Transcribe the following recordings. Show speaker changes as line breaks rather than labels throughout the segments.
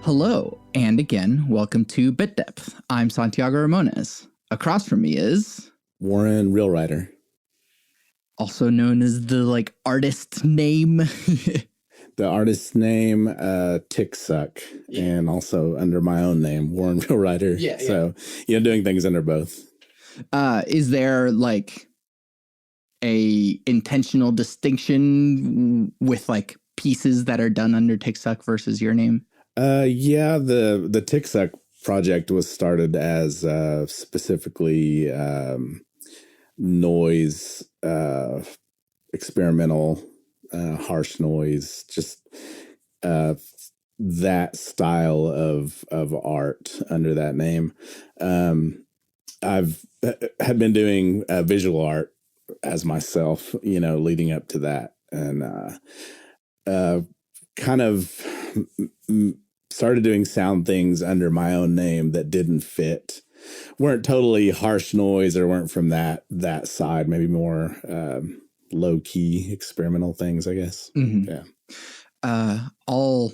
Hello, and again, welcome to Bit Depth. I'm Santiago Ramones. Across from me is
Warren Realrider,
also known as the artist name.
The artist's name, TickSuck, and also under my own name, Warren Realrider. So, doing things under both.
Is there a intentional distinction with pieces that are done under TickSuck versus your name?
The TickSuck project was started as specifically noise, experimental, harsh noise, just that style of art under that name. I've had been doing visual art as myself, leading up to that, and kind of started doing sound things under my own name that didn't fit, weren't totally harsh noise or weren't from that side, maybe more low key experimental things, I guess.
Mm-hmm.
Yeah.
I'll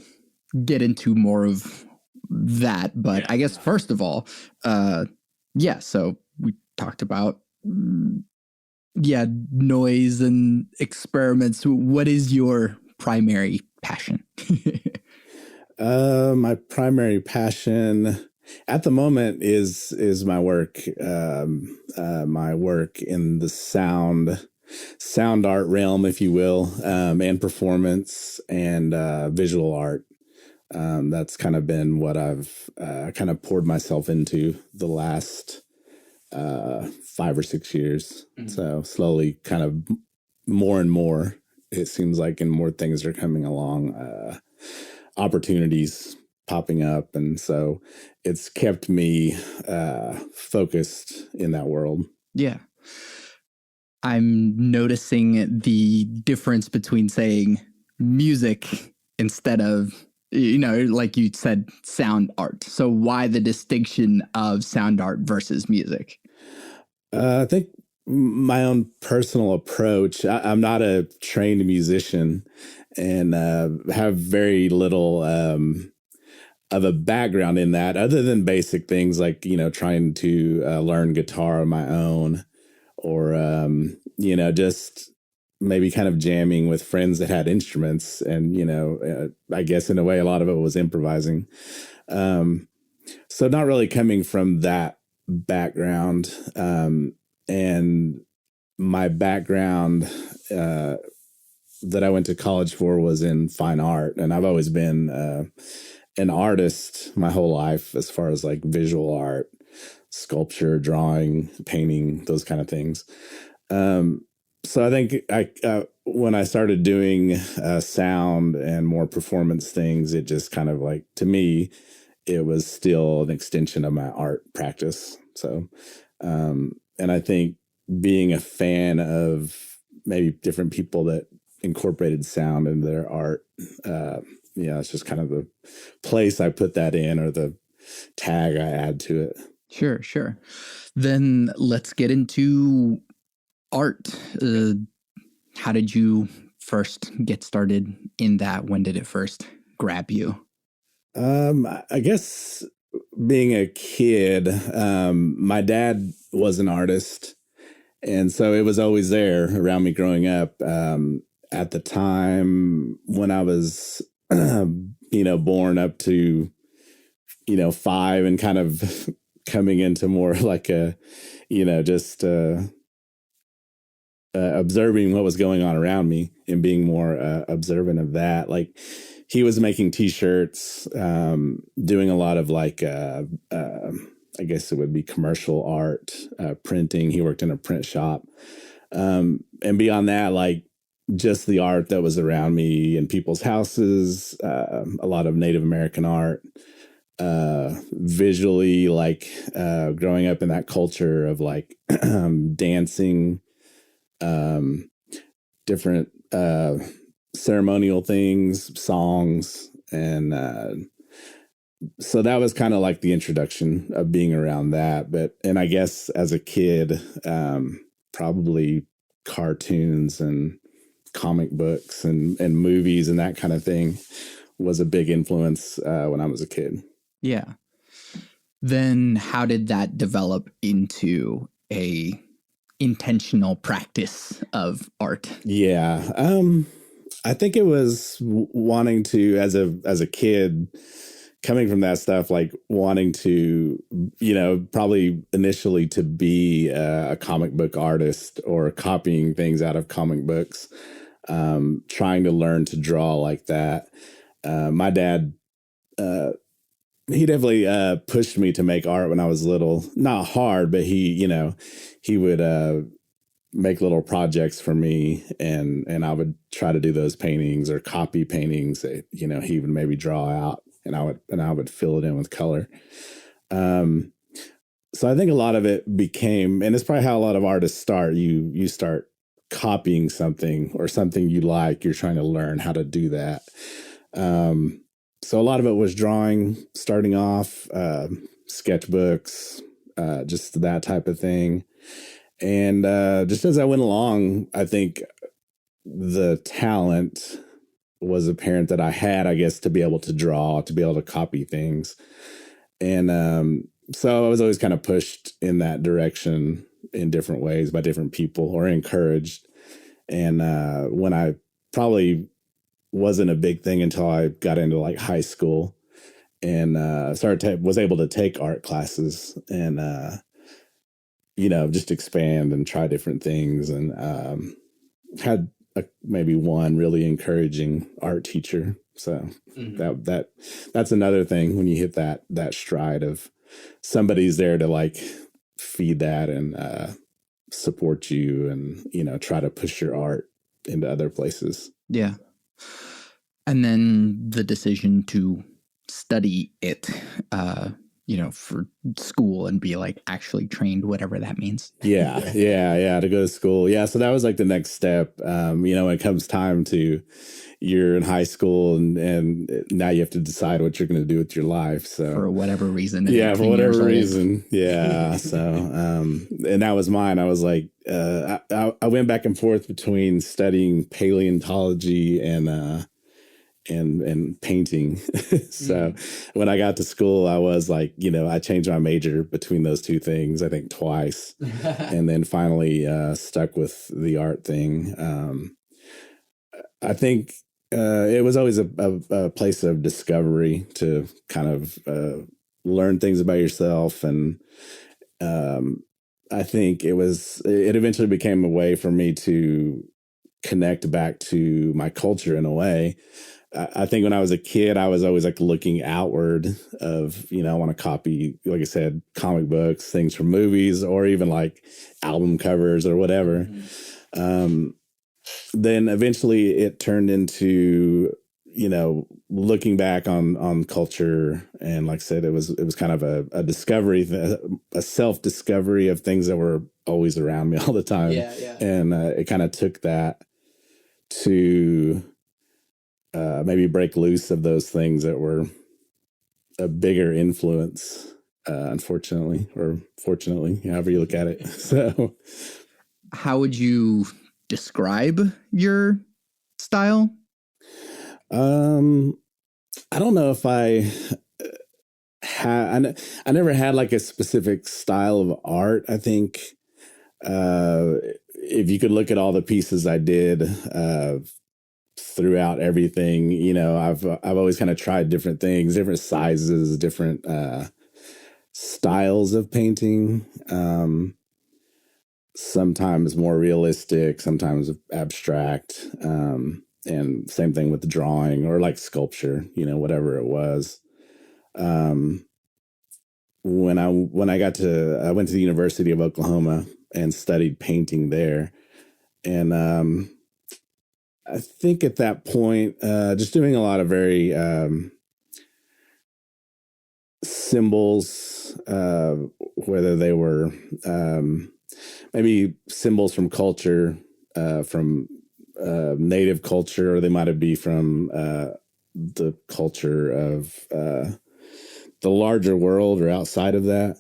get into more of that, but I guess first of all, so we talked about noise and experiments. What is your primary passion?
My primary passion at the moment is my work. My work in the sound art realm, if you will, and performance and visual art. That's kind of been what I've kind of poured myself into the last 5 or 6 years. Mm-hmm. So slowly, kind of more and more, it seems like, and more things are coming along. Opportunities popping up, and so it's kept me focused in that world.
Yeah. I'm noticing the difference between saying music instead of, like you said, sound art. So why the distinction of sound art versus music?
I think my own personal approach, I'm not a trained musician and have very little of a background in that, other than basic things like, trying to learn guitar on my own, or, just maybe kind of jamming with friends that had instruments. And, I guess in a way, a lot of it was improvising. So not really coming from that background. And my background that I went to college for was in fine art. And I've always been an artist my whole life, as far as visual art, sculpture, drawing, painting, those kind of things. So I think when I started doing sound and more performance things, it just kind of to me, it was still an extension of my art practice. So, and I think being a fan of maybe different people that incorporated sound into their art, it's just kind of the place I put that in, or the tag I add to it.
Sure. Then let's get into art. How did you first get started in that? When did it first grab you?
I guess being a kid, my dad was an artist, and so it was always there around me growing up. At the time when I was, born up to, 5, and kind of coming into more just observing what was going on around me and being more observant of that. He was making T-shirts, doing a lot of I guess it would be commercial art, printing. He worked in a print shop. And beyond that, just the art that was around me in people's houses, a lot of Native American art, visually, growing up in that culture of dancing, different ceremonial things, songs. And so that was kind of the introduction of being around that. And I guess as a kid, probably cartoons and comic books and movies and that kind of thing was a big influence when I was a kid.
Yeah. Then how did that develop into a intentional practice of art?
Yeah. I think it was wanting to, as a kid, coming from that stuff, like wanting to, probably initially to be a comic book artist or copying things out of comic books, trying to learn to draw like that. My dad, he definitely pushed me to make art when I was little. Not hard, but he would make little projects for me, and I would try to do those paintings or copy paintings that, he would maybe draw out, and I would fill it in with color. So I think a lot of it became, and it's probably how a lot of artists start. You start copying something or something you like. You're trying to learn how to do that. So a lot of it was drawing, starting off, sketchbooks, just that type of thing. And just as I went along, I think the talent was apparent that I had, I guess, to be able to draw, to be able to copy things. And so I was always kind of pushed in that direction in different ways by different people, or encouraged. And when I probably wasn't a big thing until I got into like high school and was able to take art classes and just expand and try different things, and had maybe one really encouraging art teacher. So that's another thing when you hit that stride of somebody's there to like feed that and support you and try to push your art into other places.
Yeah. And then the decision to study it, for school and be like actually trained, whatever that means.
Yeah, to go to school. Yeah, so that was like the next step. When it comes time to, you're in high school and now you have to decide what you're going to do with your life. So
for whatever reason.
Yeah, for whatever reason. Yeah. So, and that was mine. I was like, I went back and forth between studying paleontology and painting. So when I got to school, I was like, I changed my major between those two things, I think twice, and then finally stuck with the art thing. I think it was always a place of discovery to kind of learn things about yourself. And I think it eventually became a way for me to connect back to my culture in a way. I think when I was a kid, I was always like looking outward of, I want to copy, like I said, comic books, things from movies, or even like album covers or whatever. Then eventually it turned into, looking back on culture. And like I said, it was kind of a discovery, a self-discovery of things that were always around me all the time.
Yeah.
And it kind of took that to maybe break loose of those things that were a bigger influence, unfortunately, or fortunately, however you look at it. So
how would you describe your style?
I don't know if I never had like a specific style of art. I think if you could look at all the pieces I did throughout everything, I've always kind of tried different things, different sizes, different styles of painting. Sometimes more realistic, sometimes abstract. And same thing with the drawing or like sculpture, whatever it was. When I went to the University of Oklahoma and studied painting there. And I think at that point, just doing a lot of very symbols, whether they were maybe symbols from culture, from native culture, or they might be from the culture of the larger world or outside of that.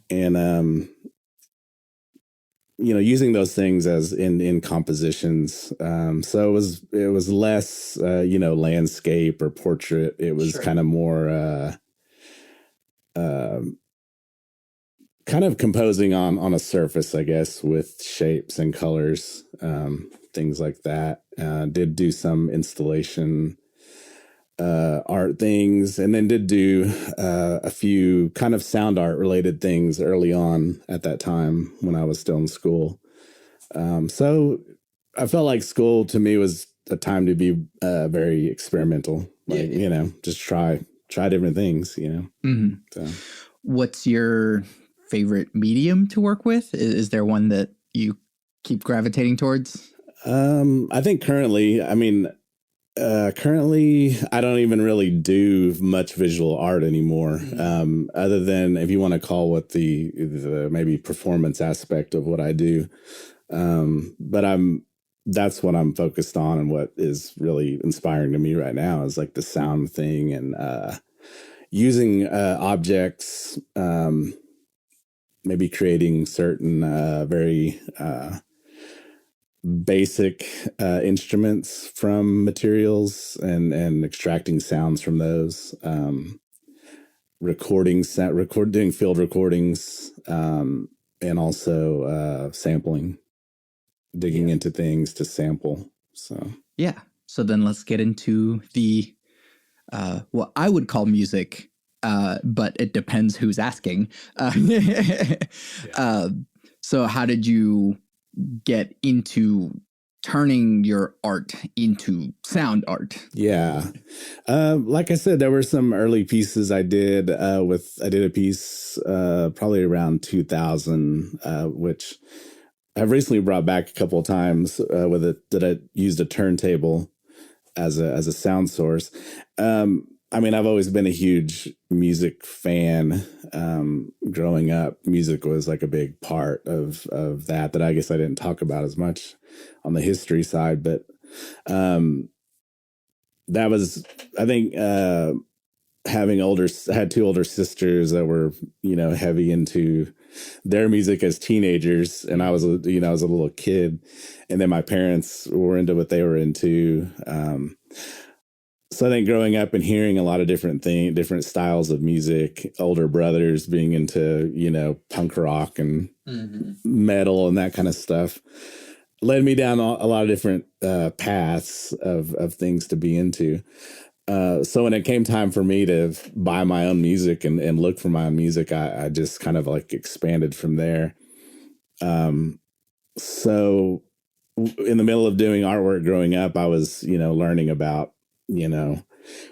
And using those things as in compositions. So it was less, landscape or portrait. It was kind of more, um, kind of composing on a surface, I guess, with shapes and colors, things like that. Did do some installation art things, and then did do a few kind of sound art related things early on at that time when I was still in school. So I felt like school to me was a time to be very experimental, like, just try different things,
Mm-hmm.
So.
What's your favorite medium to work with? Is there one that you keep gravitating towards?
I think currently I don't even really do much visual art anymore. Other than if you want to call what the maybe performance aspect of what I do. But that's what I'm focused on, and what is really inspiring to me right now is like the sound thing, and using objects, maybe creating certain very basic instruments from materials, and extracting sounds from those, doing field recordings, and also sampling, digging into things to sample.
So then let's get into the what I would call music, but it depends who's asking. So how did you get into turning your art into sound art?
Yeah. Like I said, there were some early pieces I did I did a piece probably around 2000, which I've recently brought back a couple of times with it, that I used a turntable as a sound source. I've always been a huge music fan. Growing up, music was like a big part of that I guess I didn't talk about as much on the history side, but that was, I think, had two older sisters that were, heavy into their music as teenagers, and I was a little kid, and then my parents were into what they were into. So I think growing up and hearing a lot of different styles of music, older brothers being into, punk rock and metal and that kind of stuff, led me down a lot of different paths of things to be into. So when it came time for me to buy my own music and look for my own music, I just kind of like expanded from there. So in the middle of doing artwork growing up, I was, learning about,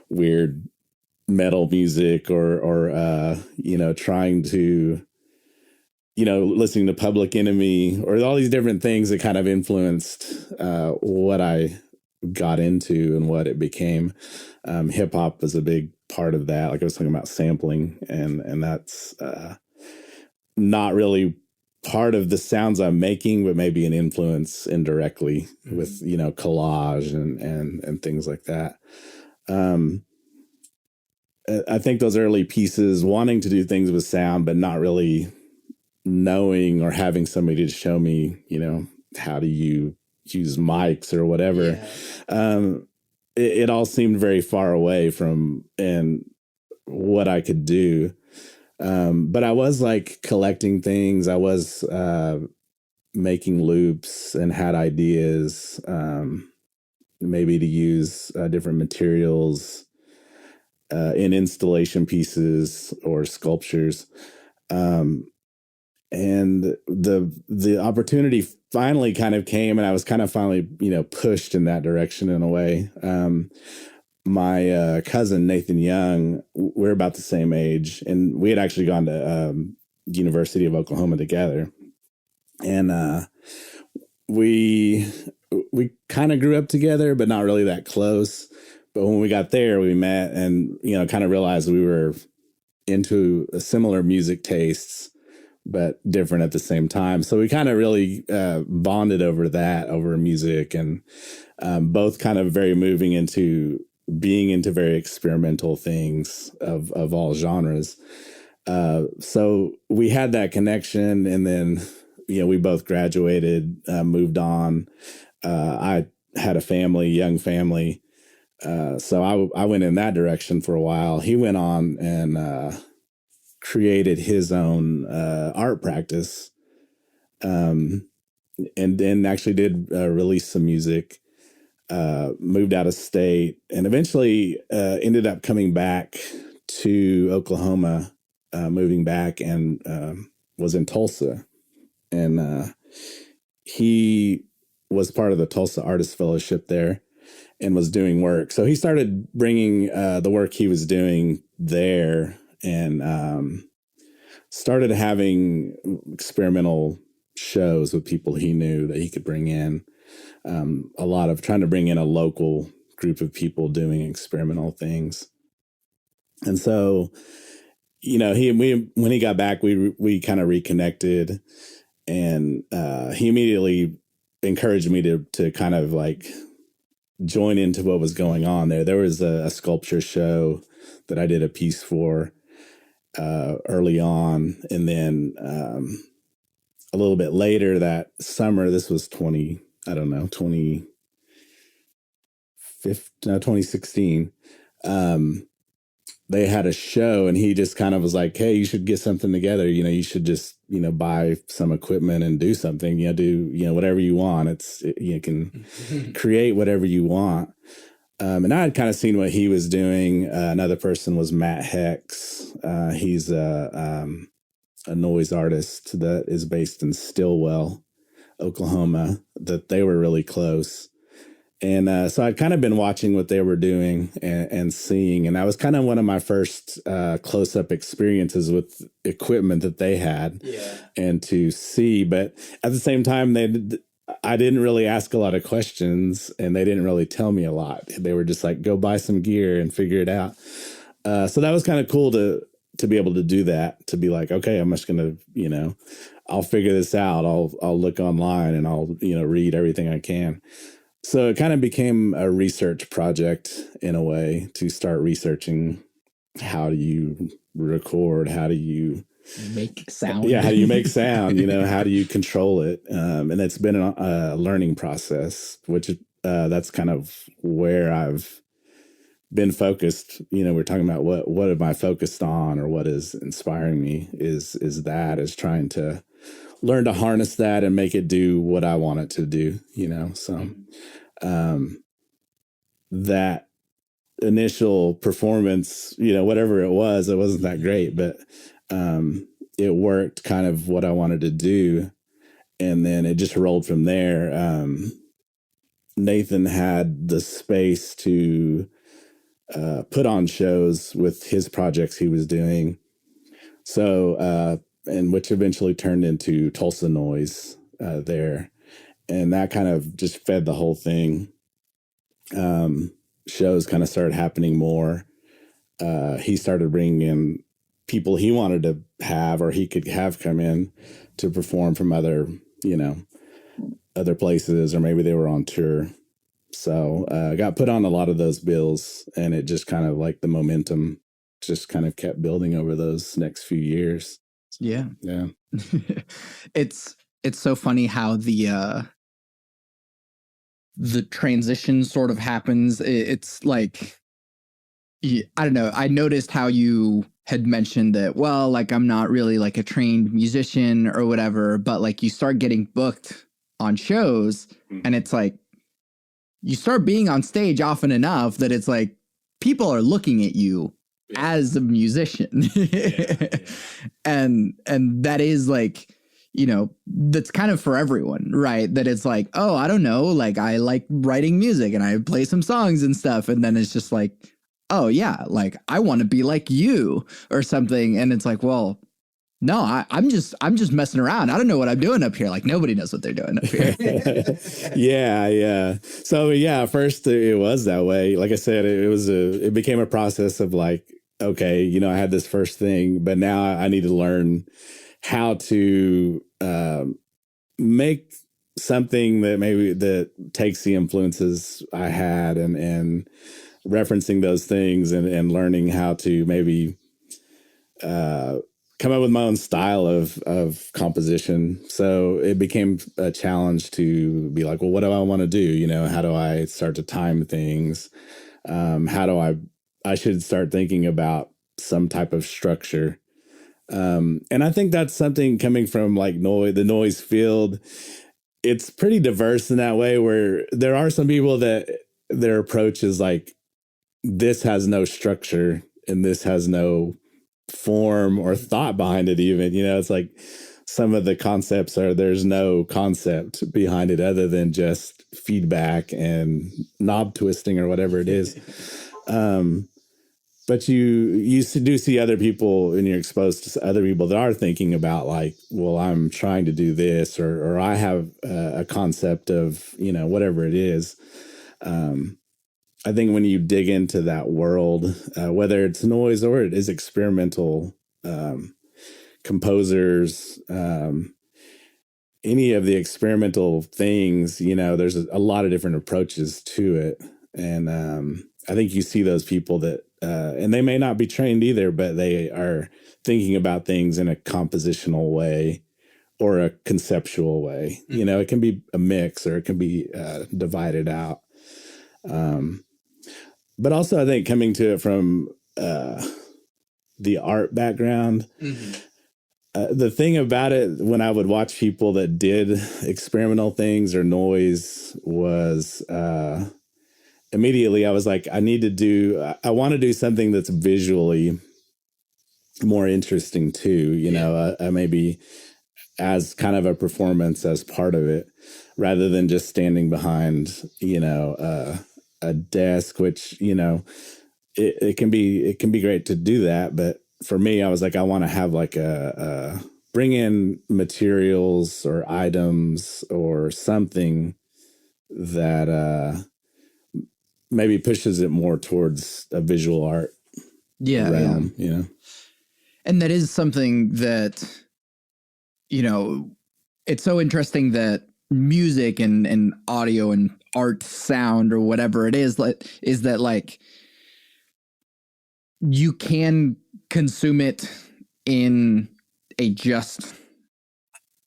weird metal music, or trying to, listening to Public Enemy, or all these different things that kind of influenced what I got into and what it became. Hip hop was a big part of that. Like I was talking about sampling, and that's not really part of the sounds I'm making, but maybe an influence indirectly with, collage and things like that. I think those early pieces, wanting to do things with sound, but not really knowing or having somebody to show me, how do you use mics or whatever. Yeah. It all seemed very far away from and what I could do. But I was like collecting things. I was making loops and had ideas, maybe to use different materials in installation pieces or sculptures. And the opportunity finally kind of came, and I was kind of finally, pushed in that direction in a way. My cousin, Nathan Young, we're about the same age, and we had actually gone to University of Oklahoma together. And we kind of grew up together, but not really that close. But when we got there, we met and, kind of realized we were into similar music tastes, but different at the same time. So we kind of really bonded over music, and both kind of very moving into being into very experimental things of all genres. So we had that connection, and then, we both graduated, moved on. I had a family, young family. So I went in that direction for a while. He went on and created his own art practice, and then actually did release some music. Moved out of state, and eventually ended up coming back to Oklahoma, moving back, and was in Tulsa. And he was part of the Tulsa Artist Fellowship there and was doing work. So he started bringing the work he was doing there, and started having experimental shows with people he knew that he could bring in. A lot of trying to bring in a local group of people doing experimental things. And so, when he got back, we kind of reconnected, and he immediately encouraged me to kind of like join into what was going on there. There was a sculpture show that I did a piece for early on, and then a little bit later that summer, this was 2016. They had a show, and he just kind of was like, "Hey, you should get something together. You should just, buy some equipment and do something. Do whatever you want. You can create whatever you want." And I had kind of seen what he was doing. Another person was Matt Hex. He's a noise artist that is based in Stillwell, Oklahoma. That they were really close. And so I'd kind of been watching what they were doing and seeing. And that was kind of one of my first close-up experiences with equipment that they had, and to see. But at the same time, I didn't really ask a lot of questions, and they didn't really tell me a lot. They were just like, go buy some gear and figure it out. So that was kind of cool to be able to do that, to be like, okay, I'm just going to, I'll figure this out. I'll look online and I'll, read everything I can. So it kind of became a research project in a way, to start researching how do you record, how do you
make sound?
Yeah, how do you make sound? How do you control it? And it's been a learning process, which that's kind of where I've been focused. We're talking about what am I focused on, or what is inspiring me is trying to learn to harness that and make it do what I want it to do, so that initial performance, whatever it wasn't that great, but it worked kind of what I wanted to do. And then it just rolled from there. Nathan had the space to put on shows with his projects he was doing. So, and which eventually turned into Tulsa Noise there. And that kind of just fed the whole thing. Shows kind of started happening more. He started bringing in people he wanted to have, or he could have come in to perform from other places, or maybe they were on tour. So I got put on a lot of those bills, and it just kind of like the momentum just kind of kept building over those next few years.
Yeah.
Yeah.
It's so funny how the transition sort of happens. It's like, I don't know. I noticed how you had mentioned that, well, like, I'm not really like a trained musician or whatever, but like you start getting booked on shows, and it's like you start being on stage often enough that it's like people are looking at you as a musician. And that is like, that's kind of for everyone, right? That it's like, oh, I don't know, like I like writing music and I play some songs and stuff. And then it's just like, oh yeah, like I want to be like you or something. And it's like, well, no, I'm just messing around. I don't know what I'm doing up here. Like nobody knows what they're doing up here.
Yeah. So yeah, first it was that way. Like I said, it became a process of like, okay, I had this first thing, but now I need to learn how to make something that takes the influences I had, and referencing those things, and learning how to maybe come up with my own style of composition. So it became a challenge to be like, well, what do I want to do? You know, how do I start to time things? How do I should start thinking about some type of structure. And I think that's something coming from like the noise field. It's pretty diverse in that way, where there are some people that their approach is like, this has no structure and this has no form or thought behind it even. You know, it's like some of the concepts are, there's no concept behind it other than just feedback and knob twisting or whatever it is. But you do see other people, and you're exposed to other people that are thinking about like, well, I'm trying to do this, or I have a concept of, you know, whatever it is. I think when you dig into that world, whether it's noise or it is experimental, composers, any of the experimental things, you know, there's a lot of different approaches to it. And I think you see those people that, and they may not be trained either, but they are thinking about things in a compositional way or a conceptual way. Mm-hmm. You know, it can be a mix or it can be divided out. But also I think coming to it from the art background, mm-hmm. The thing about it, when I would watch people that did experimental things or noise, was immediately I was like, I want to do something that's visually more interesting too, you know, maybe as kind of a performance as part of it, rather than just standing behind, you know, a desk, which, you know, it can be great to do that. But for me, I was like, I want to have like bring in materials or items or something that maybe pushes it more towards a visual art realm, you know?
And that is something that, you know, it's so interesting that music and audio and art, sound, or whatever it is that like you can consume it in a just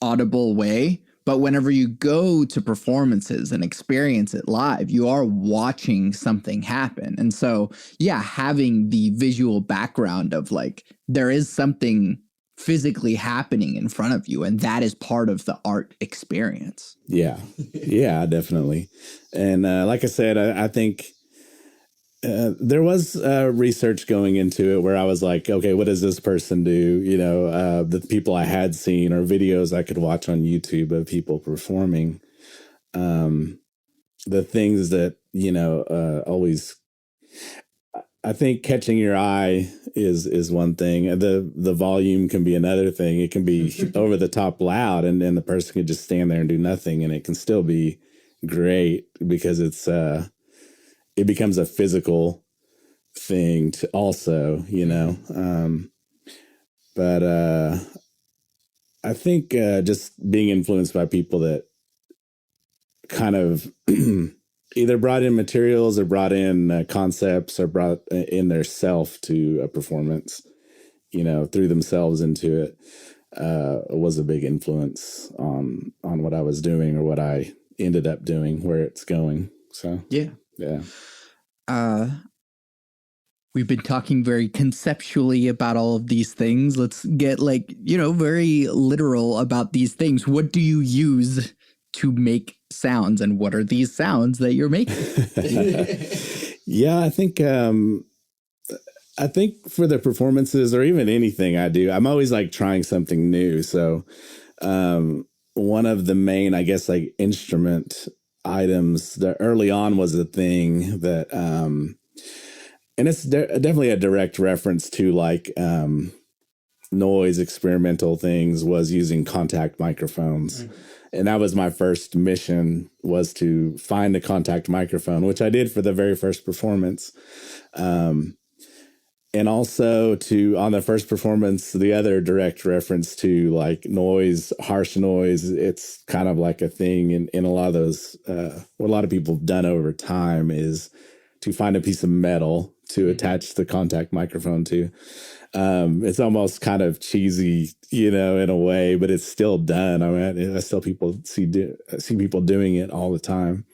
audible way, but whenever you go to performances and experience it live, you are watching something happen. And so, yeah, having the visual background of like, there is something physically happening in front of you, and that is part of the art experience.
Yeah. Yeah, definitely. And like I said, I think there was research going into it where I was like, okay, what does this person do? You know, the people I had seen or videos I could watch on YouTube of people performing. The things that, you know, always, I think catching your eye is one thing. The volume can be another thing. It can be over the top loud, and then the person can just stand there and do nothing, and it can still be great because it becomes a physical thing to also, you know. But I think just being influenced by people that kind of either brought in materials or brought in concepts or brought in their self to a performance, you know, threw themselves into it, was a big influence on what I was doing or what I ended up doing, where it's going. So
yeah. We've been talking very conceptually about all of these things. Let's get like, you know, very literal about these things. What do you use to make sounds, and what are these sounds that you're making?
Yeah, I think for the performances or even anything I do, I'm always like trying something new. So one of the main, I guess, like instrument items that early on was a thing that, and it's definitely a direct reference to like noise experimental things, was using contact microphones. Mm-hmm. And that was my first mission, was to find a contact microphone, which I did for the very first performance. And also on the first performance, the other direct reference to like noise, harsh noise, it's kind of like a thing in a lot of those, what a lot of people have done over time is to find a piece of metal to attach the contact microphone to. It's almost kind of cheesy, in a way, but it's still done. I mean, I still see people doing it all the time.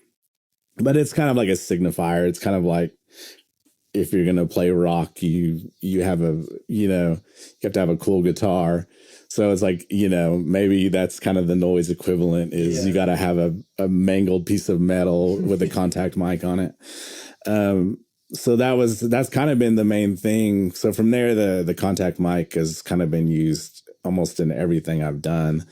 But it's kind of like a signifier. It's kind of like if you're gonna play rock, you have you have to have a cool guitar. So it's like, maybe that's kind of the noise equivalent is you got to have a mangled piece of metal with a contact mic on it. So that's kind of been the main thing. So from there, the contact mic has kind of been used almost in everything I've done.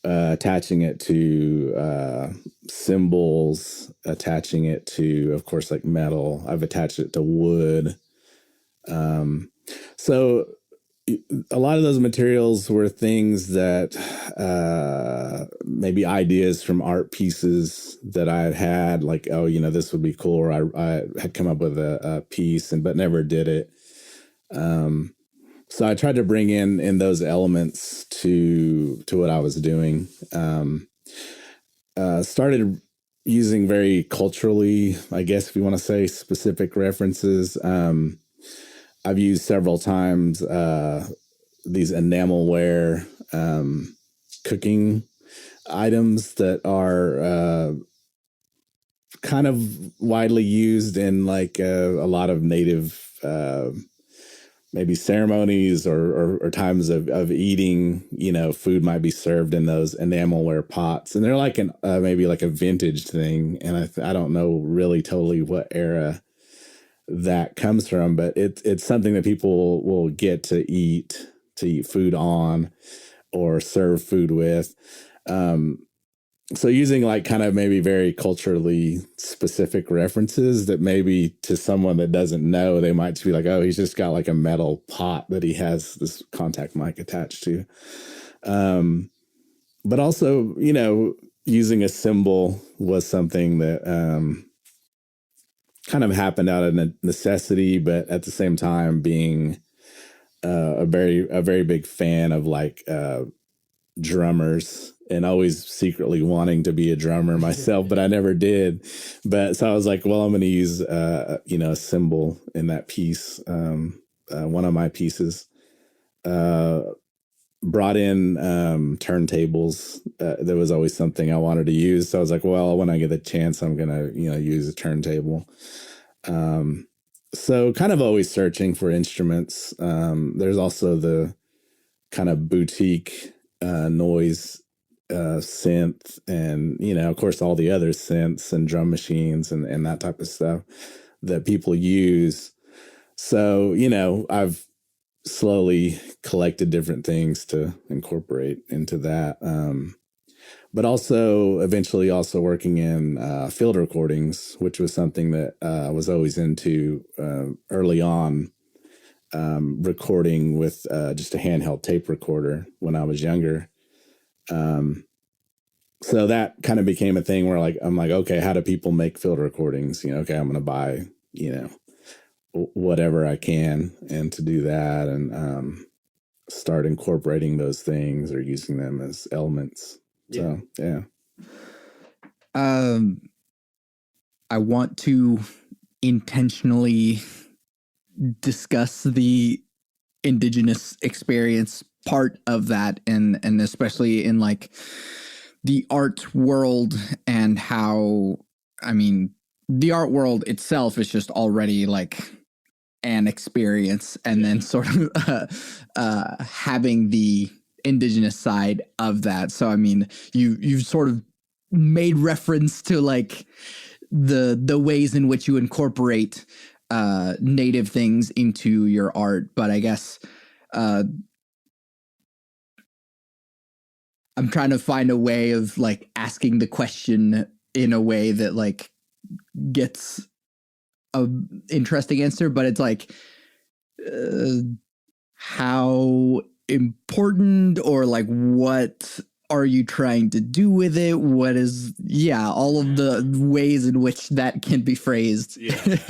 Attaching it to cymbals, attaching it to, of course, like metal. I've attached it to wood. So a lot of those materials were things that maybe ideas from art pieces that I had like, this would be cool. Or I had come up with a piece but never did it. So I tried to bring in those elements to what I was doing. Started using very culturally, I guess, if you want to say, specific references. I've used several times these enamelware cooking items that are kind of widely used in like a lot of native maybe ceremonies or times of eating. Food might be served in those enamelware pots, and they're like maybe like a vintage thing. And I don't know really totally what era that comes from, but it's something that people will get to eat food on or serve food with. So using like kind of maybe very culturally specific references that maybe to someone that doesn't know, they might just be like, oh, he's just got like a metal pot that he has this contact mic attached to. But also, using a cymbal was something that kind of happened out of necessity, but at the same time being a very big fan of like drummers and always secretly wanting to be a drummer myself, but I never did. But so I was like, well, I'm going to use a cymbal in that piece. One of my pieces brought in turntables. There was always something I wanted to use. So I was like, well, when I get a chance, I'm going to, use a turntable. So kind of always searching for instruments. There's also the kind of boutique noise synth and, of course, all the other synths and drum machines and that type of stuff that people use. So, I've slowly collected different things to incorporate into that. But also eventually also working in field recordings, which was something that I was always into early on, recording with just a handheld tape recorder when I was younger. So that kind of became a thing where I'm like, okay, how do people make field recordings? Okay, I'm going to buy, whatever I can. And to do that and start incorporating those things or using them as elements. Yeah. So, yeah.
I want to intentionally discuss the indigenous experience part of that and especially in like the art world and how, I mean, the art world itself is just already like an experience, and then sort of having the indigenous side of that. So I mean, you've sort of made reference to like the ways in which you incorporate native things into your art, but I guess I'm trying to find a way of like asking the question in a way that like gets a interesting answer, but it's like how important or like what are you trying to do with it? What is, all of the ways in which that can be phrased,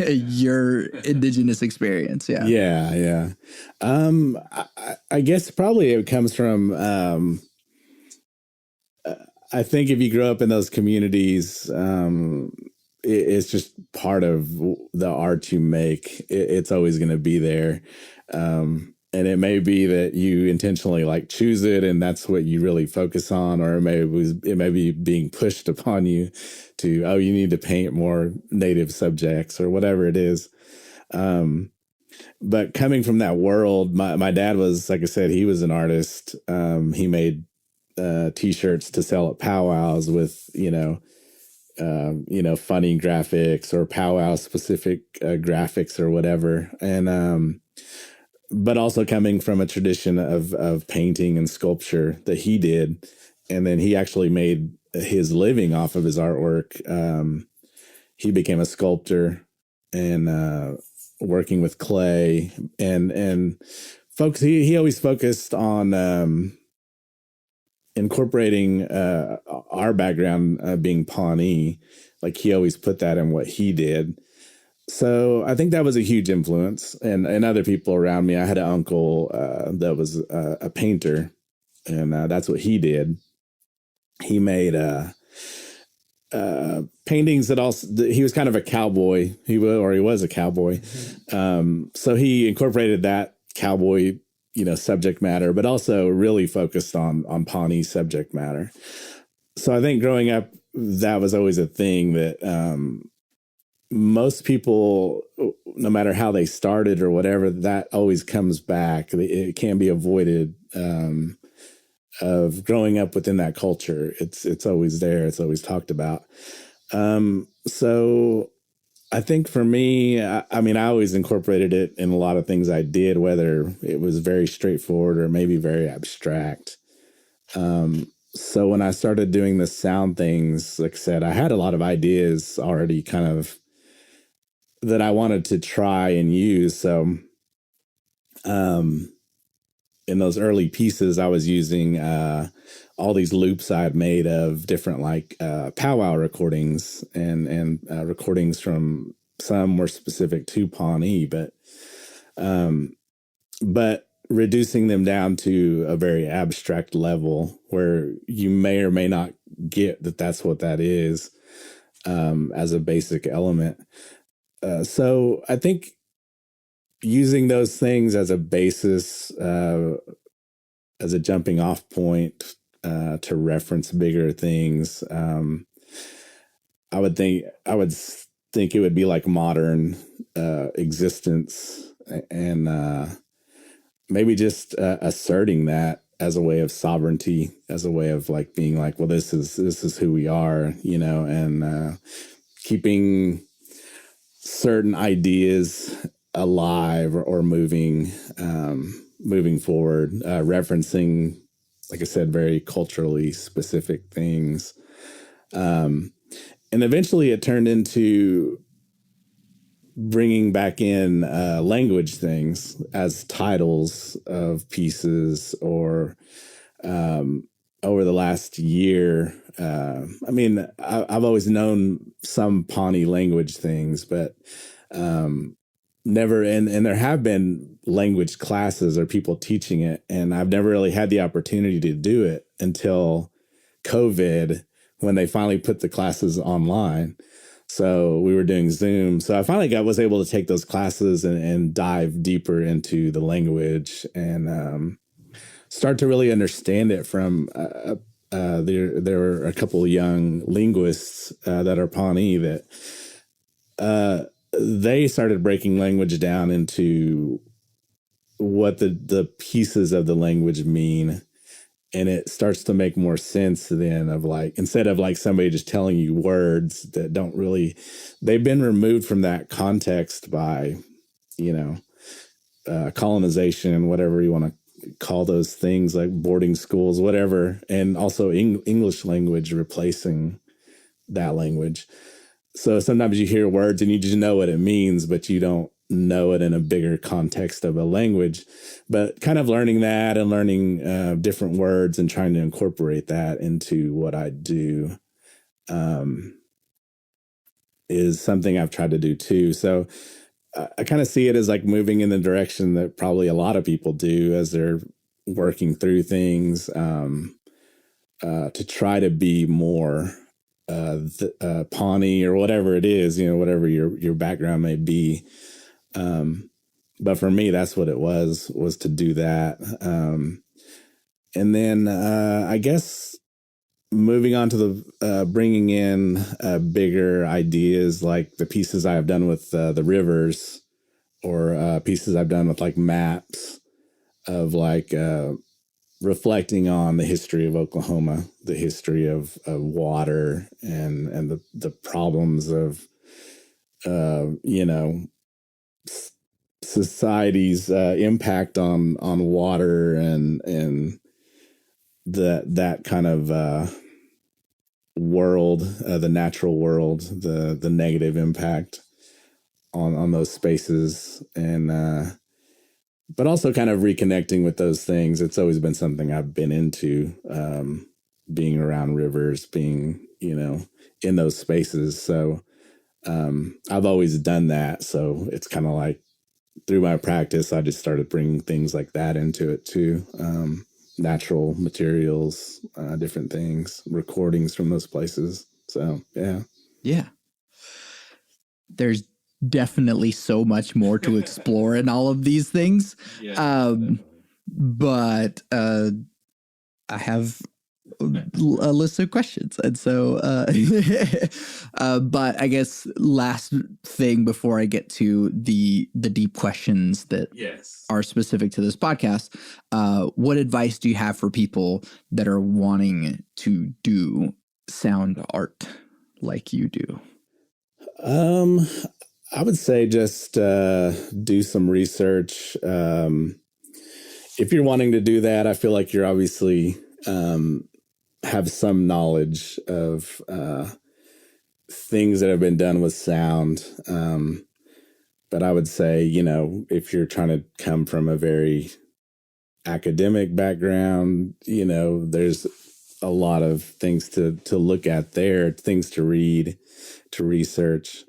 your indigenous experience.
Yeah. I guess probably it comes from, I think if you grow up in those communities, it's just part of the art you make. It's always going to be there. And it may be that you intentionally like choose it and that's what you really focus on, or it may be being pushed upon you to, oh, you need to paint more native subjects or whatever it is. But coming from that world, my dad was, like I said, he was an artist. He made t-shirts to sell at powwows with, funny graphics or powwow specific graphics or whatever. And, but also coming from a tradition of painting and sculpture that he did. And then he actually made his living off of his artwork. He became a sculptor and working with clay and folks, he always focused on incorporating our background being Pawnee. Like he always put that in what he did. So I think that was a huge influence. And other people around me, I had an uncle that was a painter, and that's what he did. He made paintings that also, he was kind of a cowboy. He was a cowboy. So he incorporated that cowboy, subject matter, but also really focused on Pawnee subject matter. So I think growing up, that was always a thing that most people, no matter how they started or whatever, that always comes back. It can't be avoided of growing up within that culture. It's always there. It's always talked about. So I think for me, I always incorporated it in a lot of things I did, whether it was very straightforward or maybe very abstract. So when I started doing the sound things, like I said, I had a lot of ideas already kind of that I wanted to try and use. So in those early pieces, I was using all these loops I'd made of different like powwow recordings and recordings from, some were specific to Pawnee, but reducing them down to a very abstract level where you may or may not get that that's what that is as a basic element. So I think using those things as a basis, as a jumping off point to reference bigger things, I would think it would be like modern existence, and maybe just asserting that as a way of sovereignty, as a way of like being like, well, this is who we are, and keeping certain ideas alive or moving forward, referencing, like I said, very culturally specific things. And eventually it turned into bringing back in language things as titles of pieces, or over the last year. I've always known some Pawnee language things, but never, and there have been language classes or people teaching it, and I've never really had the opportunity to do it until COVID, when they finally put the classes online. So we were doing Zoom. So I finally was able to take those classes and dive deeper into the language and start to really understand it from there were a couple of young linguists that are Pawnee that they started breaking language down into what the pieces of the language mean. And it starts to make more sense then, of like, instead of like somebody just telling you words that don't really, they've been removed from that context by, colonization, whatever you want to call those things, like boarding schools, whatever. And also English language replacing that language. So sometimes you hear words and you just know what it means, but you don't know it in a bigger context of a language. But kind of learning that and learning different words and trying to incorporate that into what I do is something I've tried to do too. So I kind of see it as like moving in the direction that probably a lot of people do as they're working through things, to try to be more Pawnee or whatever it is, whatever your background may be. But for me, that's what it was to do that. And then I guess moving on to the bringing in bigger ideas, like the pieces I have done with the rivers, or pieces I've done with like maps of like reflecting on the history of Oklahoma, the history of water, and the problems of society's impact on water, and that kind of world, the natural world, the negative impact on those spaces, and but also kind of reconnecting with those things. It's always been something I've been into, being around rivers, being in those spaces. So I've always done that. So it's kind of like through my practice, I just started bringing things like that into it too. Natural materials, different things, recordings from those places. So, yeah.
Yeah. There's definitely so much more to explore in all of these things. Yeah, but I have a list of questions. And so, but I guess last thing before I get to the deep questions that are specific to this podcast, what advice do you have for people that are wanting to do sound art like you do?
I would say just do some research. If you're wanting to do that, I feel like you're obviously have some knowledge of things that have been done with sound. But I would say, if you're trying to come from a very academic background, there's a lot of things to look at there, things to read, to research.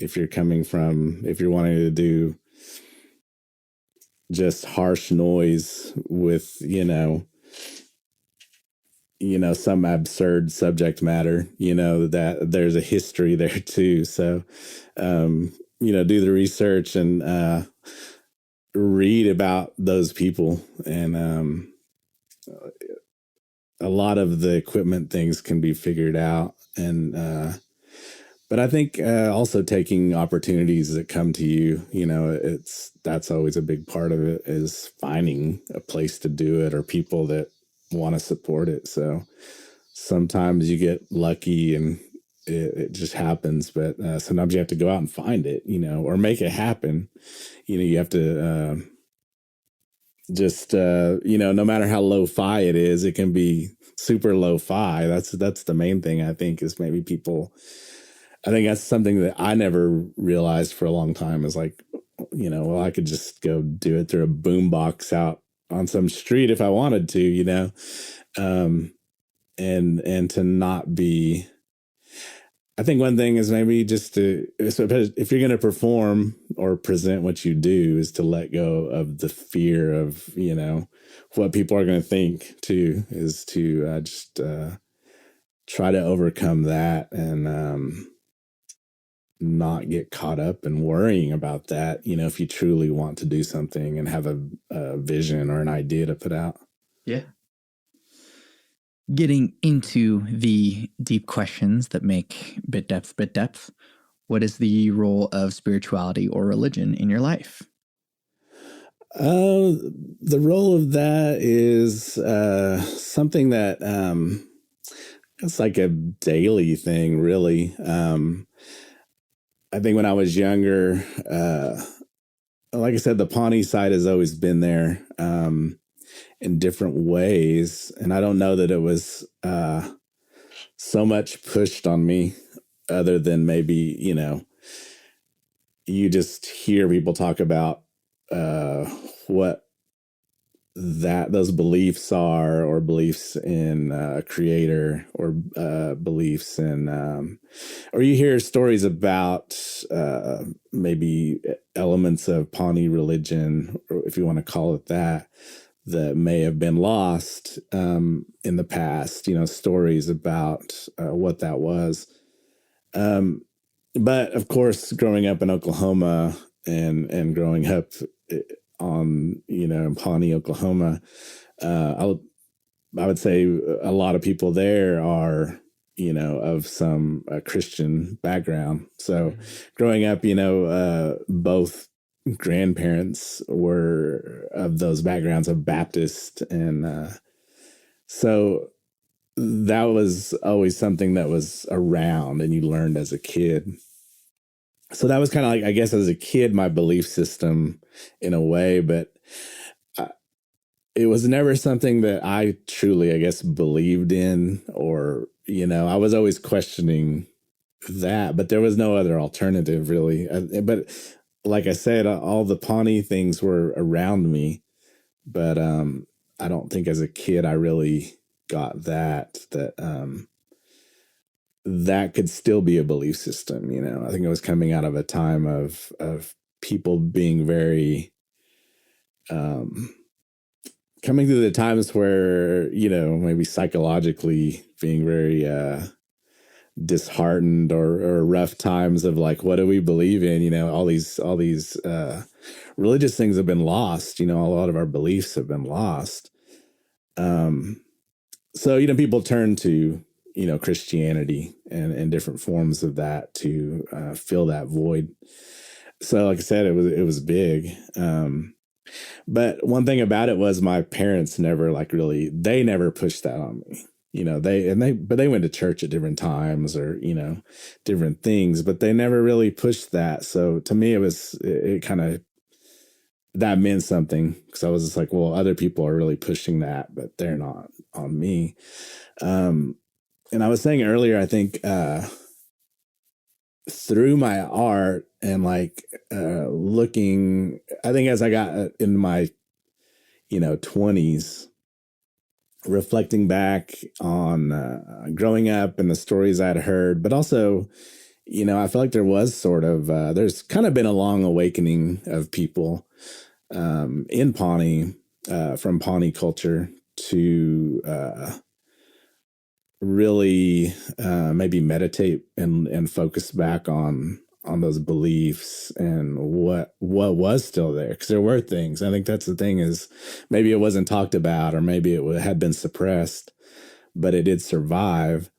If you're wanting to do just harsh noise with, some absurd subject matter, that there's a history there too. So, do the research and read about those people. And a lot of the equipment things can be figured out. And but I think also taking opportunities that come to you, that's always a big part of it, is finding a place to do it or people that want to support it. So sometimes you get lucky and it just happens, but sometimes you have to go out and find it, or make it happen. You have to just, no matter how lo-fi it is, it can be super lo-fi. That's the main thing, I think, is maybe people... I think that's something that I never realized for a long time, is like, well, I could just go do it through a boombox out on some street if I wanted to, and to not be... I think one thing is maybe just if you're going to perform or present what you do, is to let go of the fear of, what people are going to think too, is to just try to overcome that and not get caught up in worrying about that, if you truly want to do something and have a vision or an idea to put out.
Yeah. Getting into the deep questions that make bit depth, what is the role of spirituality or religion in your life?
The role of that is something that it's like a daily thing, really. I think when I was younger, like I said, the Pawnee side has always been there in different ways. And I don't know that it was so much pushed on me, other than maybe, you just hear people talk about what those beliefs are, or beliefs in a creator, or beliefs in, or you hear stories about maybe elements of Pawnee religion, or if you want to call it that that may have been lost in the past, stories about what that was. But of course, growing up in Oklahoma and growing up in Pawnee, Oklahoma, I would say a lot of people there are, of some Christian background. So growing up, both grandparents were of those backgrounds of Baptist. And so that was always something that was around and you learned as a kid. So that was kind of like, I guess as a kid, my belief system in a way, but it was never something that I truly, I guess, believed in, or, I was always questioning that, but there was no other alternative really. But like I said, all the Pawnee things were around me, but I don't think as a kid I really got that that could still be a belief system. I think it was coming out of a time of people being very coming through the times where, maybe psychologically being very disheartened or rough times of like, what do we believe in? All these religious things have been lost. A lot of our beliefs have been lost. So, people turn to, Christianity and different forms of that to fill that void. So like I said, it was big. But one thing about it was my parents never they never pushed that on me. But they went to church at different times or, different things, but they never really pushed that. So to me, it kind of, that meant something because I was just like, well, other people are really pushing that, but they're not on me. And I was saying earlier, I think, through my art and looking, I think as I got in my, 20s, reflecting back on growing up and the stories I'd heard, but also, I feel like there was sort of, there's kind of been a long awakening of people in Pawnee, from Pawnee culture to really maybe meditate and focus back on those beliefs and what was still there, because there were things. I think that's the thing, is maybe it wasn't talked about or maybe it had been suppressed, but it did survive.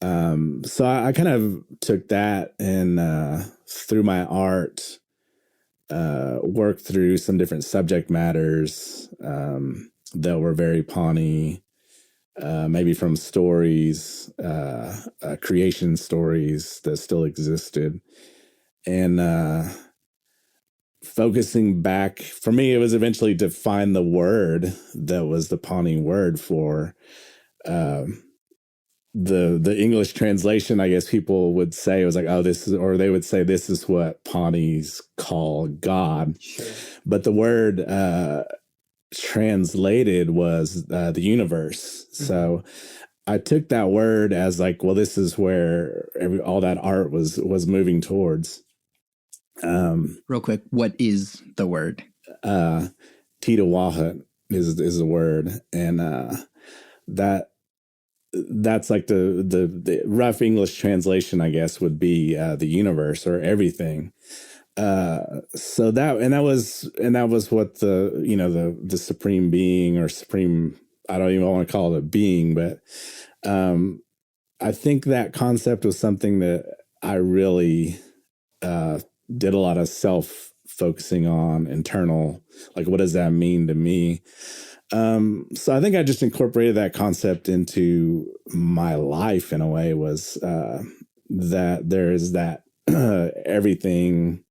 So I kind of took that and through my art worked through some different subject matters that were very Pawnee. Maybe from stories, creation stories that still existed. And focusing back, for me, it was eventually to find the word that was the Pawnee word for the English translation. I guess people would say it was like, oh, this is, or they would say this is what Pawnees call God. Sure. But the word translated was the universe. Mm-hmm. So I took that word as like, well, this is where all that art was moving towards.
Real quick, what is the word?
Titawahat is the word, and that's like the rough English translation, I guess, would be the universe or everything. So that was what the supreme being or supreme, I don't even want to call it a being, but I think that concept was something that I really did a lot of self-focusing on, internal, like, what does that mean to me? So I think I just incorporated that concept into my life in a way, was that there is that everything,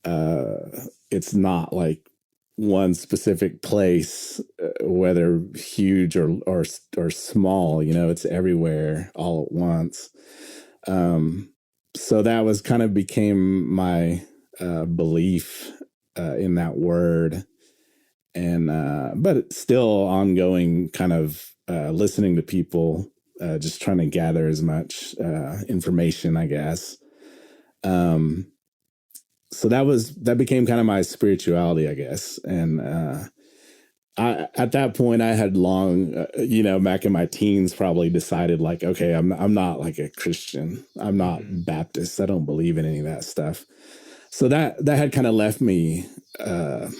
it's not like one specific place, whether huge or small, it's everywhere all at once. So that was kind of became my belief in that word. And but it's still ongoing, kind of listening to people, just trying to gather as much information, I guess. So that became kind of my spirituality, I guess. And at that point I had long, back in my teens, probably decided like, okay, I'm not like a Christian. I'm not Baptist. I don't believe in any of that stuff. So that had kind of left me, 5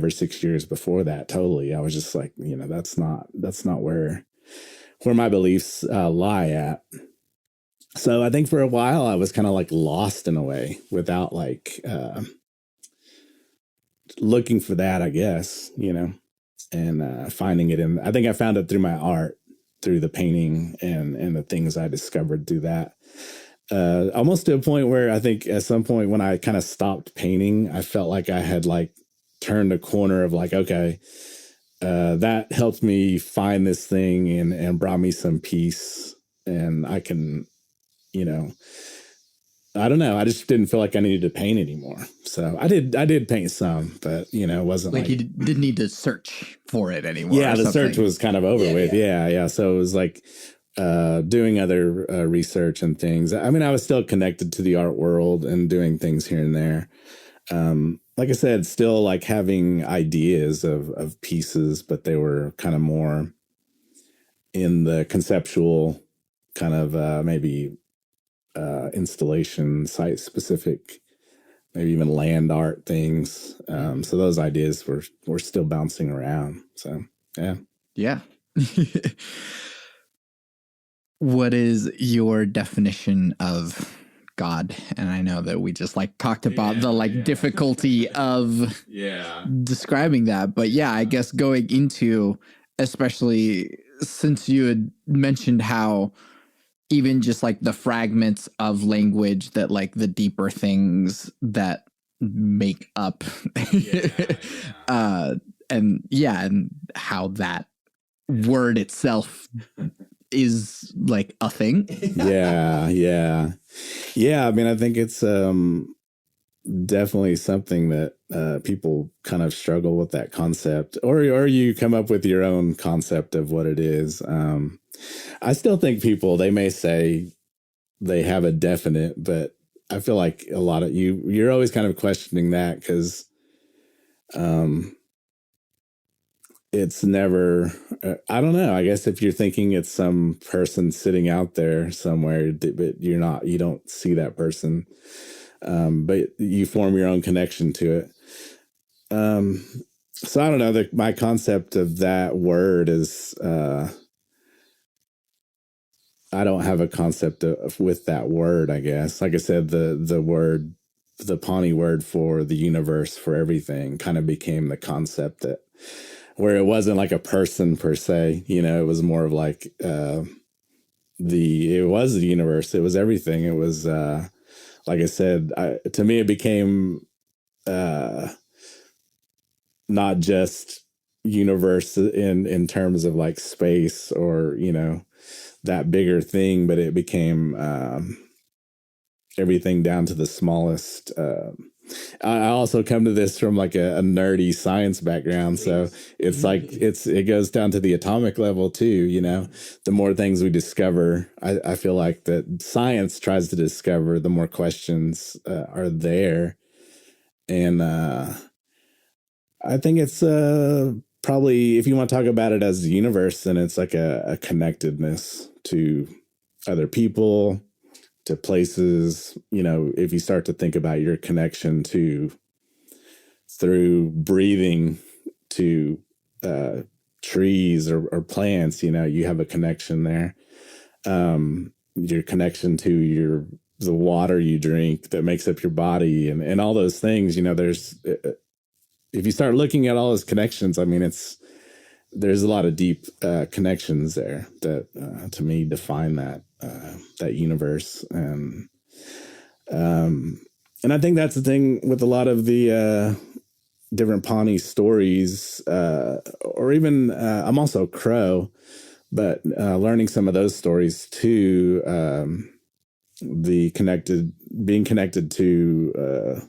or 6 years before that. Totally. I was just like, that's not where my beliefs lie at. So I think for a while I was kind of like lost in a way without like, looking for that, I guess, and finding it in. I think I found it through my art, through the painting and the things I discovered through that. Almost to a point where I think at some point when I kind of stopped painting, I felt like I had like turned a corner of like, okay, that helped me find this thing and brought me some peace, and I can, I don't know. I just didn't feel like I needed to paint anymore. So I did paint some, but it wasn't
like you didn't need to search for it anymore.
Yeah, the search was kind of over with. Yeah. So it was like doing other research and things. I mean, I was still connected to the art world and doing things here and there. Like I said, still like having ideas of pieces, but they were kind of more in the conceptual kind of maybe installation, site specific, maybe even land art things. So those ideas were still bouncing around. So
yeah. What is your definition of God? And I know that we just like talked about the difficulty of describing that, but yeah, I guess going into, especially since you had mentioned how even just like the fragments of language that like the deeper things that make up and how that word itself is like a thing.
Yeah. I mean, I think it's definitely something that people kind of struggle with, that concept, or you come up with your own concept of what it is. I still think people, they may say they have a definite, but I feel like a lot of you're always kind of questioning that because it's never, I don't know. I guess if you're thinking it's some person sitting out there somewhere, but you don't see that person, but you form your own connection to it. So I don't know. My concept of that word is, I don't have a concept with that word, I guess. Like I said, the word, the Pawnee word for the universe, for everything, kind of became the concept that, where it wasn't like a person per se, it was more of like, it was the universe. It was everything. It was, like I said, to me, it became, not just universe in terms of like space or, that bigger thing, but it became, everything down to the smallest. I also come to this from like a nerdy science background. So it's like, it goes down to the atomic level too. The more things we discover, I feel like that science tries to discover, the more questions are there. And I think it's probably, if you want to talk about it as the universe, then it's like a connectedness to other people, to places. If you start to think about your connection through breathing to trees or plants, you have a connection there. Your connection to the water you drink that makes up your body and all those things, there's, if you start looking at all those connections, I mean, there's a lot of deep connections there that to me define that universe. And I think that's the thing with a lot of the different Pawnee stories, or even I'm also Crow, but learning some of those stories too, being connected to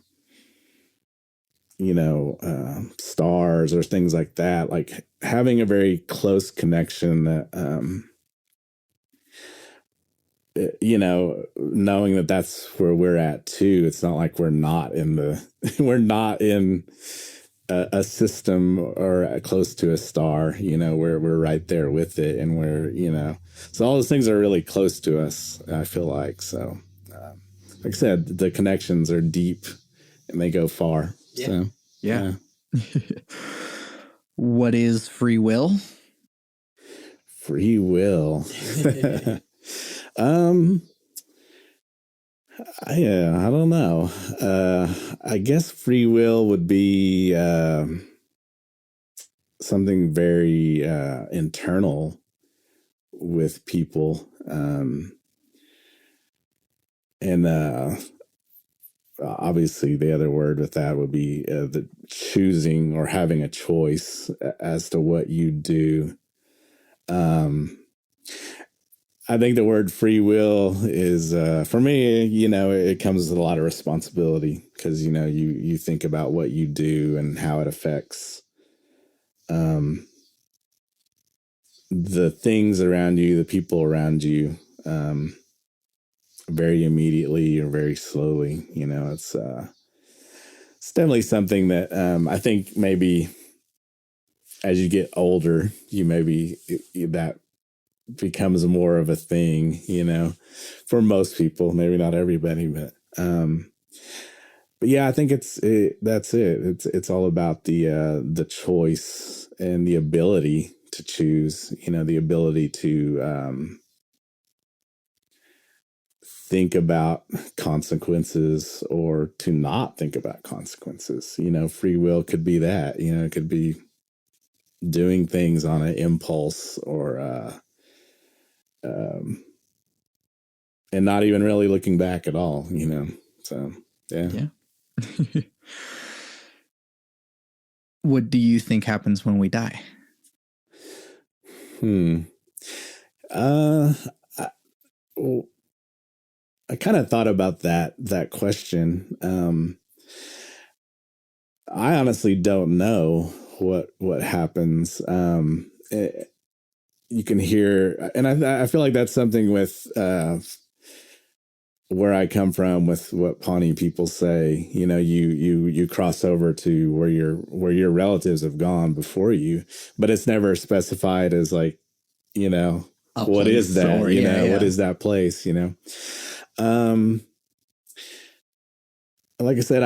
stars or things like that, like having a very close connection that, knowing that that's where we're at too. It's not like we're not in a system or close to a star, we're right there with it. And so all those things are really close to us, I feel like. So, like I said, the connections are deep and they go far.
Yeah.
So,
yeah. What is free will?
Free will. I don't know. I guess free will would be something very internal with people. And obviously the other word with that would be the choosing or having a choice as to what you do. I think the word free will is, for me, it comes with a lot of responsibility because, you think about what you do and how it affects the things around you, the people around you, very immediately or very slowly. It's definitely something that I think maybe as you get older, that becomes more of a thing, for most people, maybe not everybody, but yeah, I think that's it. It's all about the choice and the ability to choose, the ability to think about consequences or to not think about consequences. Free will could be that, it could be doing things on an impulse or and not even really looking back at all, so yeah.
What do you think happens when we die?
I, I kind of thought about that question. I honestly don't know what happens. You can hear, and I feel like that's something with where I come from, with what Pawnee people say. You cross over to where your relatives have gone before you, but it's never specified as like, what is that? What is that place? Like I said,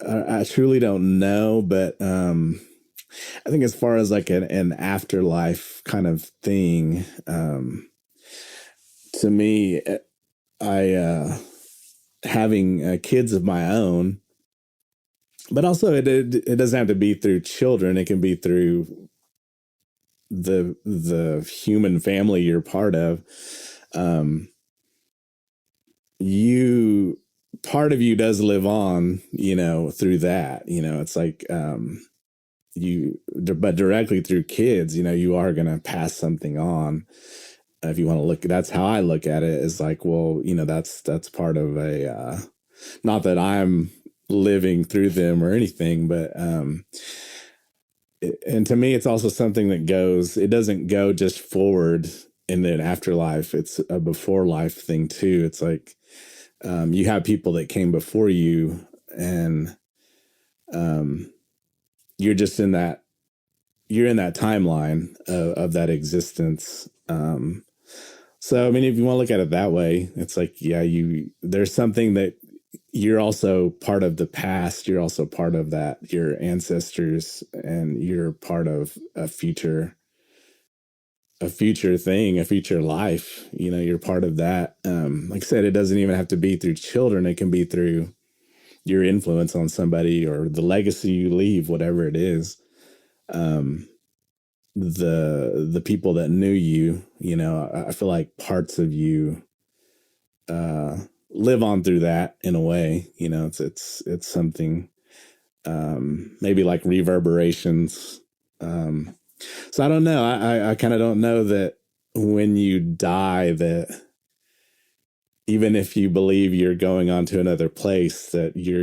I truly don't know, but I think as far as like an afterlife kind of thing, to me, I having kids of my own, but also it doesn't have to be through children. It can be through the human family you're part of. Part of you does live on, through that. It's like but directly through kids, you are going to pass something on. If you want to look, that's how I look at it, is like, well, that's part of a, not that I'm living through them or anything, but, and to me, it's also something that it doesn't go just forward in an afterlife. It's a before life thing too. It's like, you have people that came before you, and, you're just in that timeline of that existence. So, I mean, if you want to look at it that way, it's like, yeah, there's something that you're also part of the past. You're also part of that, your ancestors, and you're part of a future thing, a future life. You're part of that. Like I said, it doesn't even have to be through children. It can be through your influence on somebody or the legacy you leave, whatever it is. The people that knew you, I feel like parts of you live on through that in a way. It's something, maybe like reverberations. So I don't know. I kind of don't know that when you die, that even if you believe you're going on to another place, that you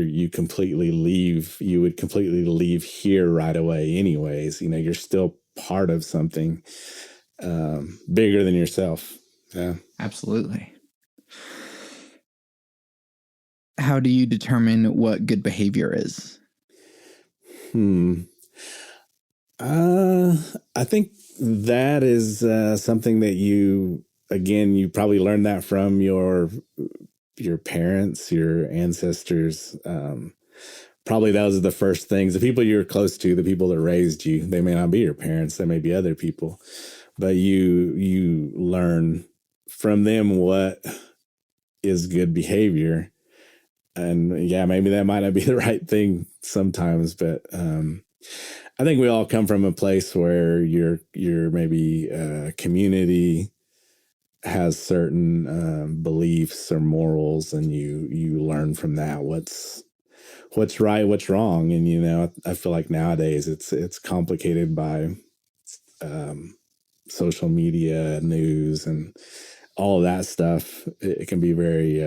would completely leave here right away anyways. You're still part of something bigger than yourself. Yeah,
absolutely. How do you determine what good behavior is?
I think that is something that you probably learned that from your parents, your ancestors. Probably those are the first things. The people you're close to, the people that raised you, they may not be your parents, they may be other people, but you learn from them what is good behavior. And yeah, maybe that might not be the right thing sometimes, but I think we all come from a place where your maybe community has certain beliefs or morals, and you learn from that what's right, what's wrong. And I feel like nowadays it's complicated by social media, news, and all of that stuff. It can be very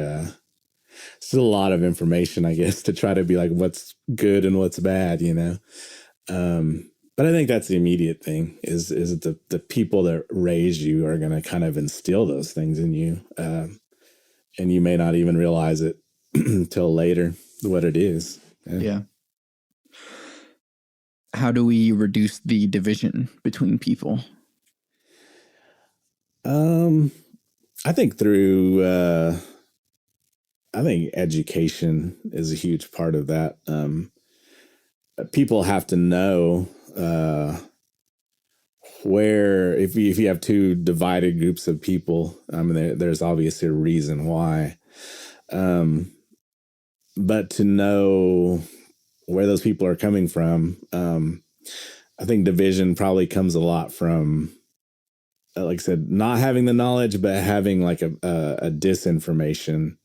still a lot of information, I guess, to try to be like what's good and what's bad, but I think that's the immediate thing is the people that raise you are going to kind of instill those things in you. And you may not even realize it until later what it is.
Yeah. How do we reduce the division between people?
I think through I think education is a huge part of that. People have to know where if you have two divided groups of people, I mean, there's obviously a reason why. But to know where those people are coming from, I think division probably comes a lot from, like I said, not having the knowledge, but having like a disinformation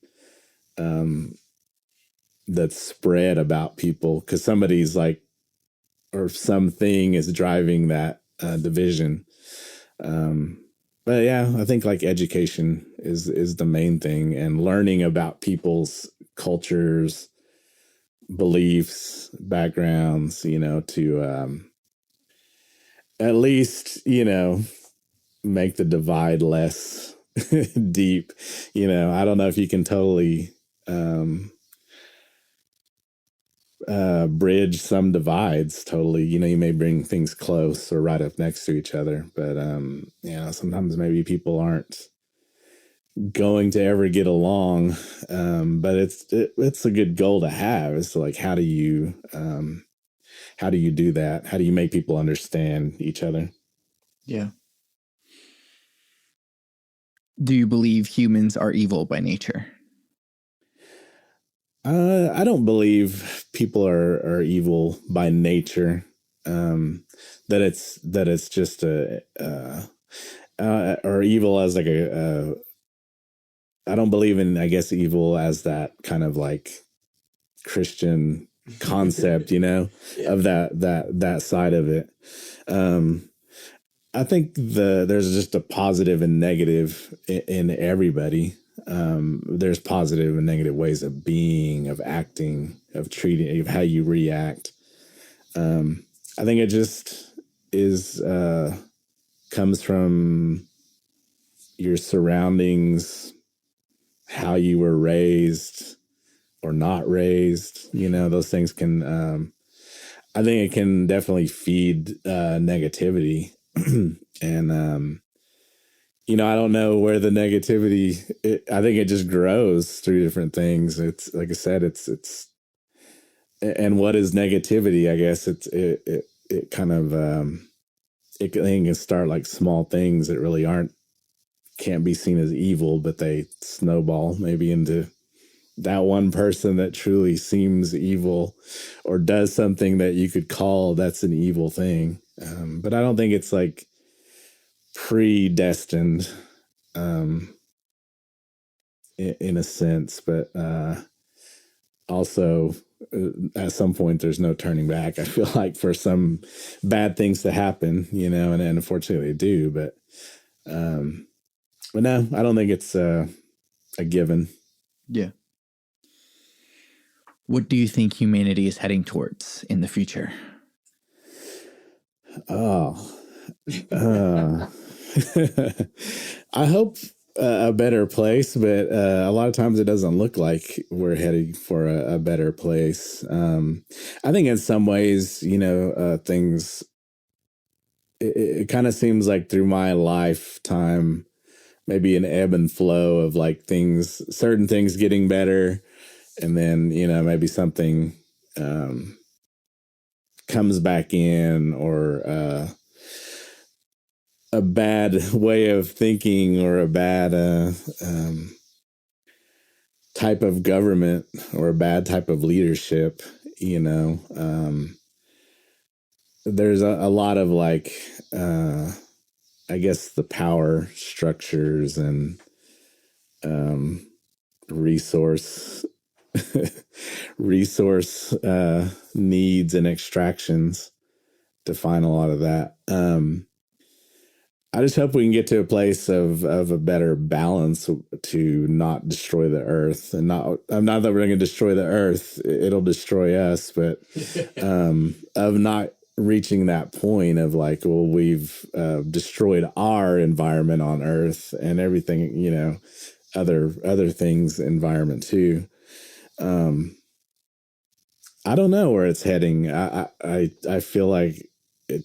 that's spread about people because somebody's like, or something is driving that division. But yeah, I think like education is the main thing, and learning about people's cultures, beliefs, backgrounds, to at least, make the divide less deep. I don't know if you can totally bridge some divides totally. You may bring things close or right up next to each other, but sometimes maybe people aren't going to ever get along. But it's a good goal to have. It's like how do you do that? How do you make people understand each other?
Yeah. Do you believe humans are evil by nature?
I don't believe people are evil by nature. That it's just or evil as like I don't believe in, I guess, evil as that kind of like Christian concept, yeah. Of that side of it. I think there's just a positive and negative in everybody. There's positive and negative ways of being, of acting, of treating, of how you react. I think it just is comes from your surroundings, how you were raised or not raised. Those things can. I think it can definitely feed negativity, and I don't know where the negativity. I think it just grows through different things. It's like I said, it's and what is negativity? I guess it kind of it can start like small things that really can't be seen as evil, but they snowball maybe into that one person that truly seems evil or does something that you could call that's an evil thing. But I don't think it's like predestined in a sense, but also at some point there's no turning back. I feel like for some bad things to happen, and unfortunately they do, but no, I don't think it's a given.
Yeah. What do you think humanity is heading towards in the future?
Oh, I hope a better place, but a lot of times it doesn't look like we're heading for a better place. I think in some ways, things, it kind of seems like through my lifetime, maybe an ebb and flow of like certain things getting better. And then, maybe something comes back in, or a bad way of thinking, or a bad type of government, or a bad type of leadership. There's a lot of like, I guess the power structures and resource resource needs and extractions define a lot of that. I just hope we can get to a place of a better balance to not destroy the earth, and not that we're going to destroy the earth; it'll destroy us. But of not reaching that point of like, well, we've destroyed our environment on Earth and everything, other things, environment too. I don't know where it's heading. I feel like,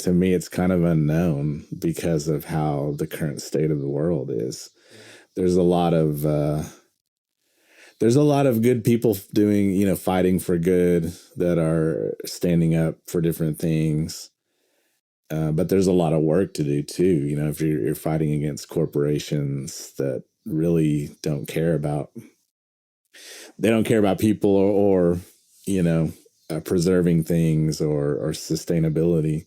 to me, it's kind of unknown because of how the current state of the world is. There's a lot of good people doing, fighting for good, that are standing up for different things. But there's a lot of work to do too. If you're fighting against corporations that really don't care about people, or preserving things, or sustainability.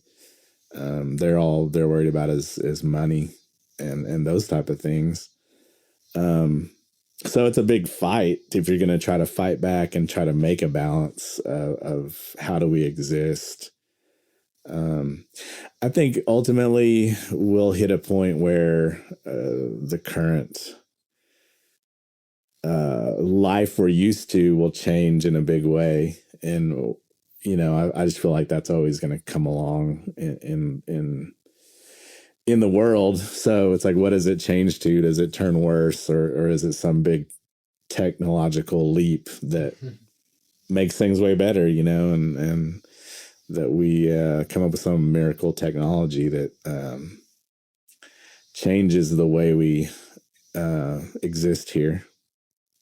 They're worried about is money and those type of things. So it's a big fight if you're going to try to fight back and try to make a balance of how do we exist. I think ultimately we'll hit a point where the current life we're used to will change in a big way. And, I just feel like that's always going to come along in the world. So it's like, what does it change to? Does it turn worse, or is it some big technological leap that makes things way better, and that we come up with some miracle technology that changes the way we exist here?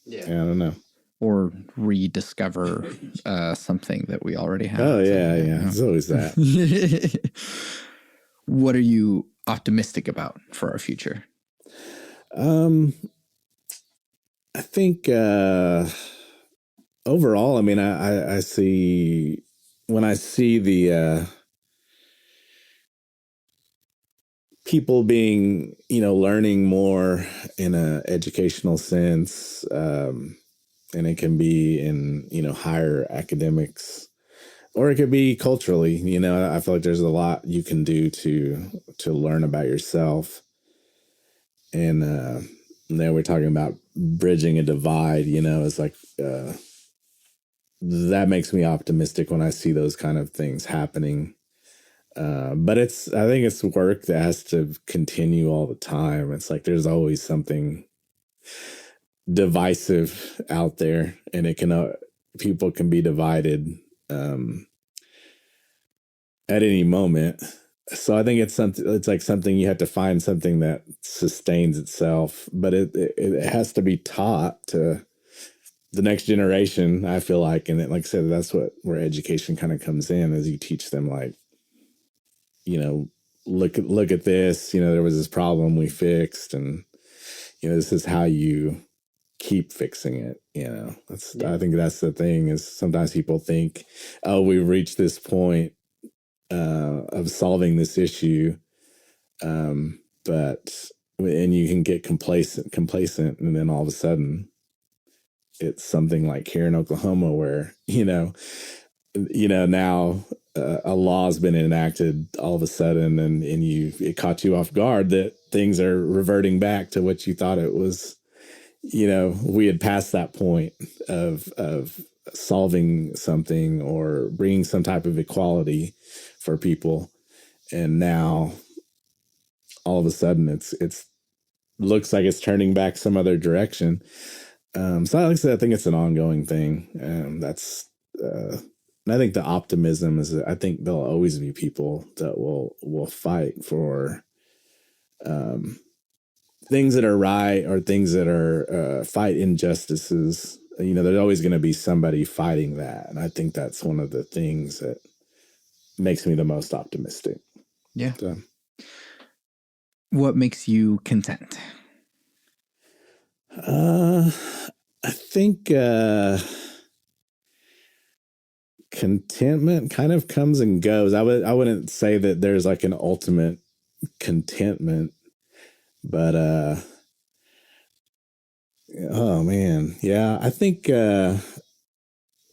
Yeah, I don't know.
Or rediscover something that we already have.
Oh, yeah. It's always that.
What are you optimistic about for our future?
I think overall, I see, when I see the people being, learning more in an educational sense, and it can be in, higher academics, or it could be culturally. I feel like there's a lot you can do to learn about yourself. And now we're talking about bridging a divide. It's like that makes me optimistic when I see those kind of things happening. But I think it's work that has to continue all the time. It's like there's always something divisive out there, and people can be divided at any moment. So I think it's like something you have to find, something that sustains itself, but it has to be taught to the next generation, I feel like. And like I said, that's where education kind of comes in, as you teach them, like, look at this, there was this problem we fixed, and, this is how you keep fixing it. I think that's the thing, is sometimes people think, oh, we've reached this point of solving this issue. And you can get complacent, and then all of a sudden it's something like here in Oklahoma where, now a law's been enacted all of a sudden, and it caught you off guard that things are reverting back to what you thought it was. We had passed that point of solving something or bringing some type of equality for people, and now all of a sudden it's looks like it's turning back some other direction. So like I said, I think it's an ongoing thing. And I think the optimism is that I think there'll always be people that will fight for things that are right, or things that are fight injustices. There's always going to be somebody fighting that. And I think that's one of the things that makes me the most optimistic.
Yeah.
So,
what makes you content?
I think contentment kind of comes and goes. I wouldn't say that there's like an ultimate contentment, but oh man, yeah, I think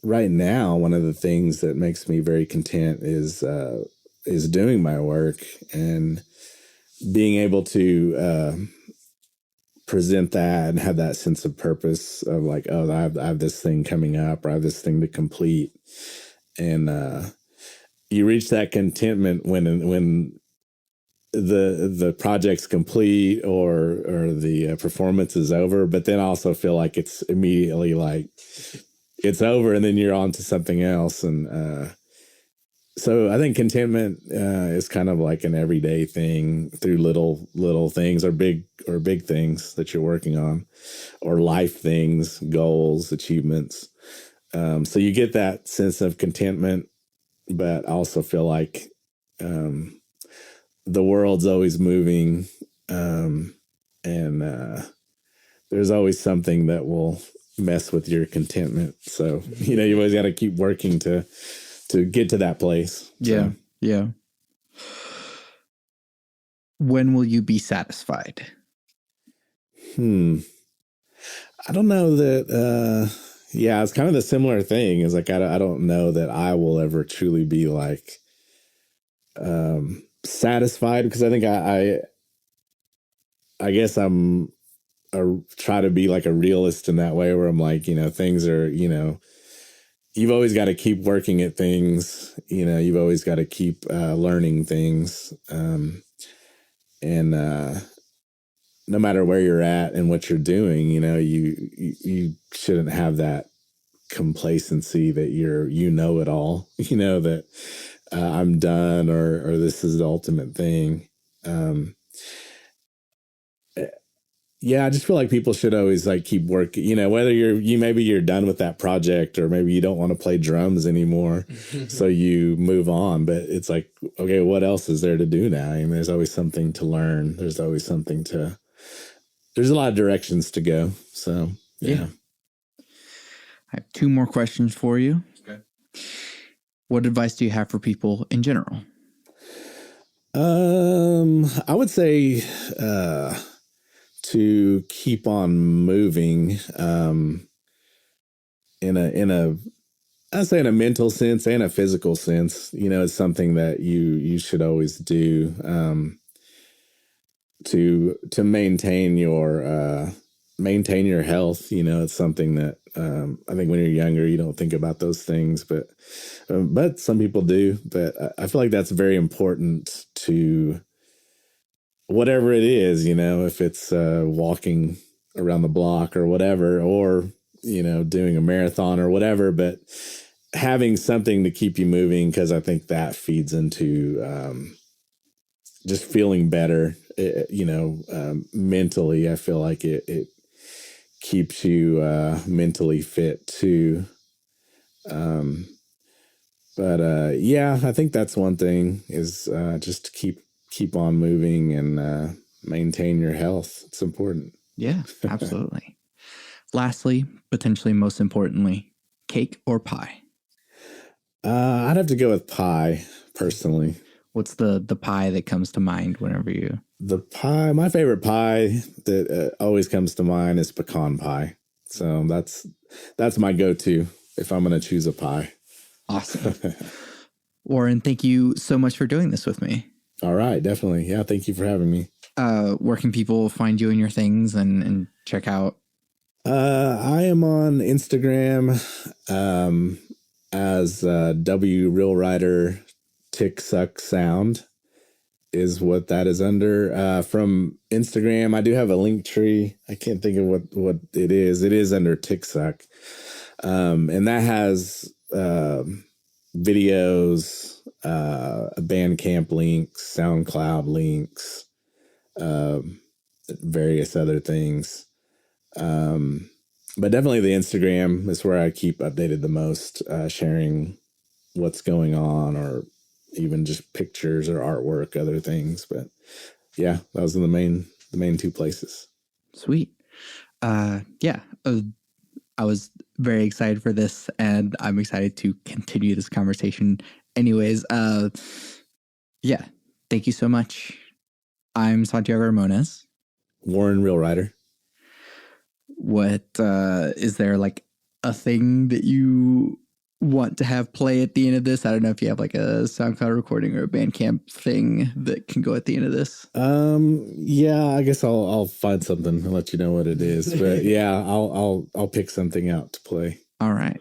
right now one of the things that makes me very content is doing my work and being able to present that and have that sense of purpose of like, oh, I have this thing coming up, or I have this thing to complete. And you reach that contentment when the project's complete, or the performance is over, but then I also feel like it's immediately like it's over, and then you're on to something else. And so I think contentment is kind of like an everyday thing through little things, or big things that you're working on, or life things, goals, achievements. So you get that sense of contentment, but I also feel like the world's always moving, and there's always something that will mess with your contentment. So you always got to keep working to get to that place.
Yeah.
So.
Yeah. When will you be satisfied?
I don't know that. Yeah, it's kind of the similar thing. Is like I don't know that I will ever truly be like satisfied, because I think I guess I'm try to be like a realist in that way, where I'm like, things are, you've always got to keep working at things. You've always got to keep learning things, and no matter where you're at and what you're doing, you shouldn't have that complacency that you know it all, that I'm done, or this is the ultimate thing. Yeah, I just feel like people should always like keep working, whether maybe you're done with that project, or maybe you don't want to play drums anymore. So you move on, but it's like, okay, what else is there to do now? I mean, there's always something to learn. There's always there's a lot of directions to go. So, yeah.
I have 2 more questions for you. Okay. What advice do you have for people in general?
I would say to keep on moving I'd say in a mental sense and a physical sense. It's something that you should always do to maintain your health. It's something that I think when you're younger you don't think about those things, but some people do. But I feel like that's very important to whatever it is, if it's walking around the block or whatever, or doing a marathon or whatever, but having something to keep you moving, because I think that feeds into just feeling better. Mentally, I feel like it keeps you mentally fit too. But yeah, I think that's one thing, is just to keep on moving and maintain your health. It's important.
Yeah, absolutely. Lastly, potentially most importantly, cake or pie?
I'd have to go with pie, personally.
What's the pie that comes to mind whenever you...
My favorite pie that always comes to mind is pecan pie. So that's my go-to if I'm going to choose a pie.
Awesome. Warren, thank you so much for doing this with me.
All right, definitely. Yeah, thank you for having me.
Where can people find you and your things and check out?
I am on Instagram as Realrider TickSuck Sound. is what that is under. From Instagram, I do have a link tree. I can't think of what it is. It is under TickSuck. And that has videos, Bandcamp links, SoundCloud links, various other things. But definitely the Instagram is where I keep updated the most, sharing what's going on, or even just pictures or artwork, other things. But yeah, those are the main two places.
Sweet. Yeah, I was very excited for this, and I'm excited to continue this conversation. Anyways, yeah, thank you so much. I'm Santiago Ramones.
Warren Realrider.
What is there like a thing that you want to have play at the end of this? I don't know if you have like a SoundCloud recording or a Bandcamp thing that can go at the end of this.
Yeah, I guess I'll find something and let you know what it is. But yeah, I'll pick something out to play.
All right.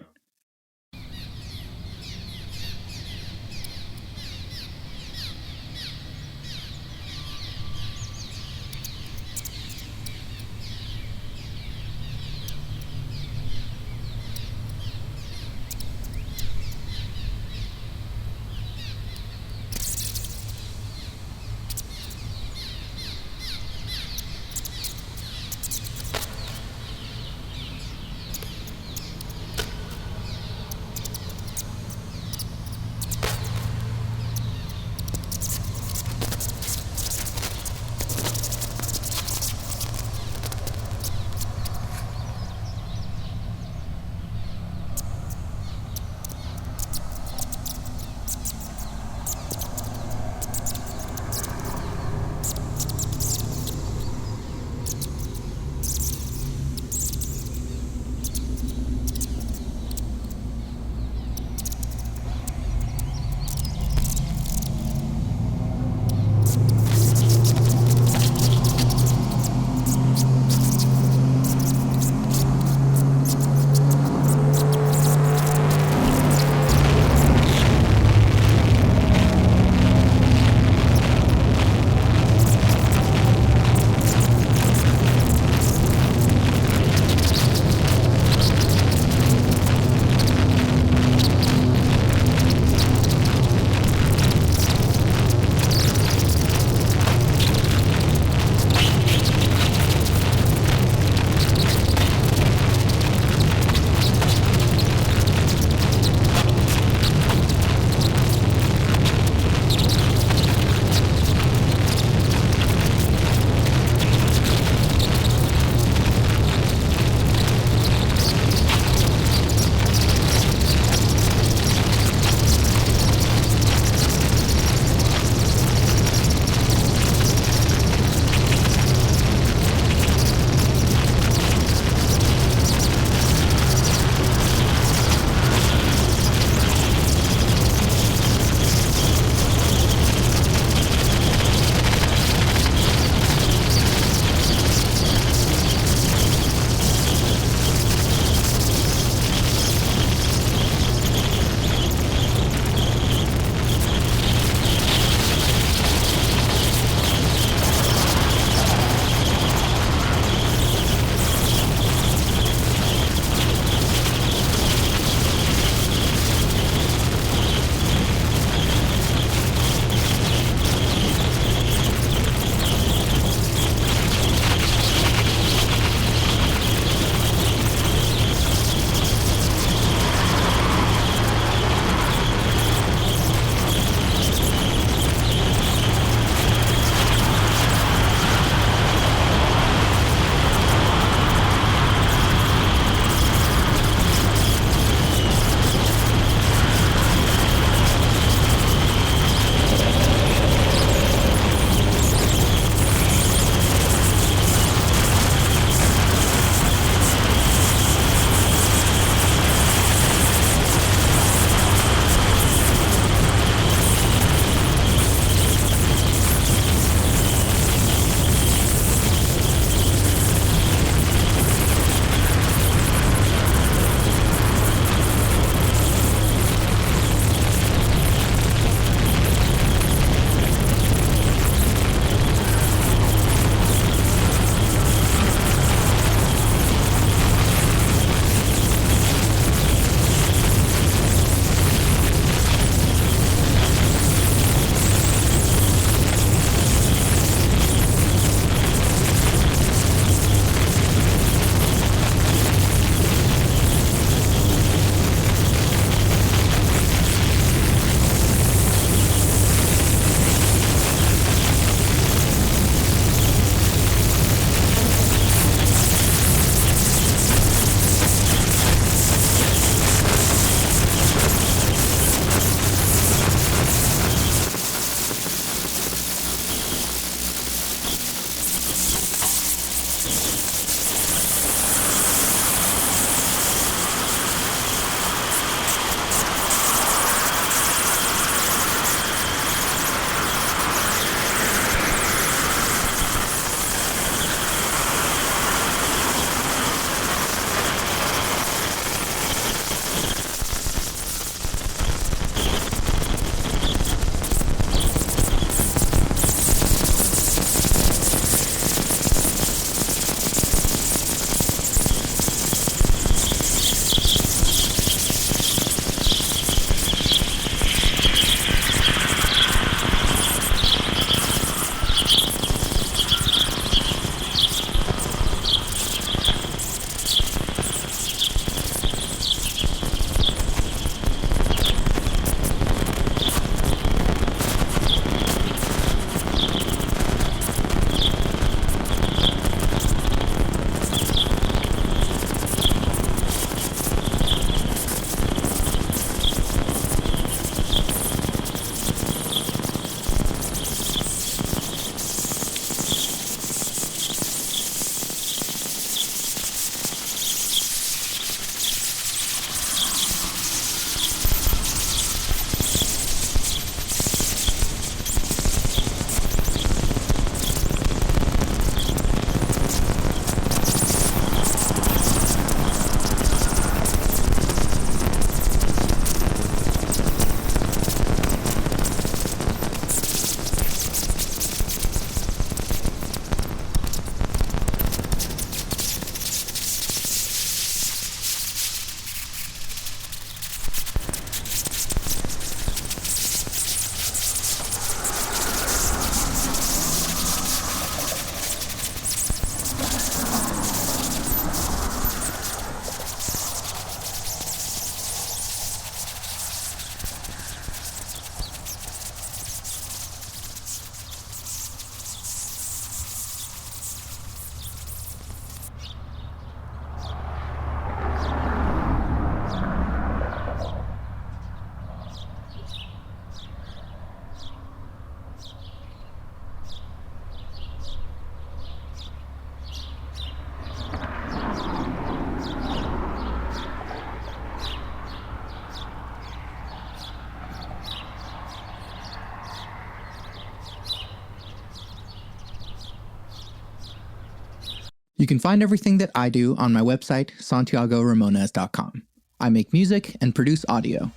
You can find everything that I do on my website, santiagoramones.com. I make music and produce audio.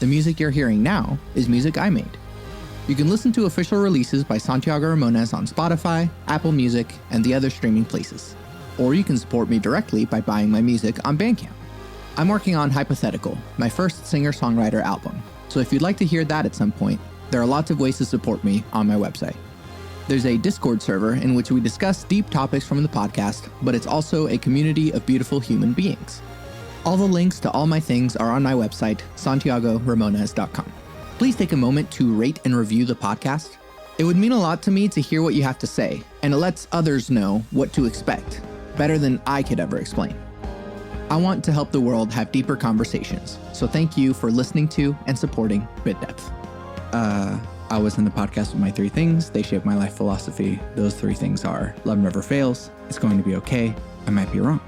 The music you're hearing now is music I made. You can listen to official releases by Santiago Ramones on Spotify, Apple Music, and the other streaming places. Or you can support me directly by buying my music on Bandcamp. I'm working on Hypothetical, my first singer-songwriter album, so if you'd like to hear that at some point, there are lots of ways to support me on my website. There's a Discord server in which we discuss deep topics from the podcast, but it's also a community of beautiful human beings. All the links to all my things are on my website, santiagoramones.com. Please take a moment to rate and review the podcast. It would mean a lot to me to hear what you have to say, and it lets others know what to expect, better than I could ever explain. I want to help the world have deeper conversations, so thank you for listening to and supporting Bit Depth. I was in the podcast with my 3 things. They shape my life philosophy. Those 3 things are: love never fails, it's going to be okay, I might be wrong.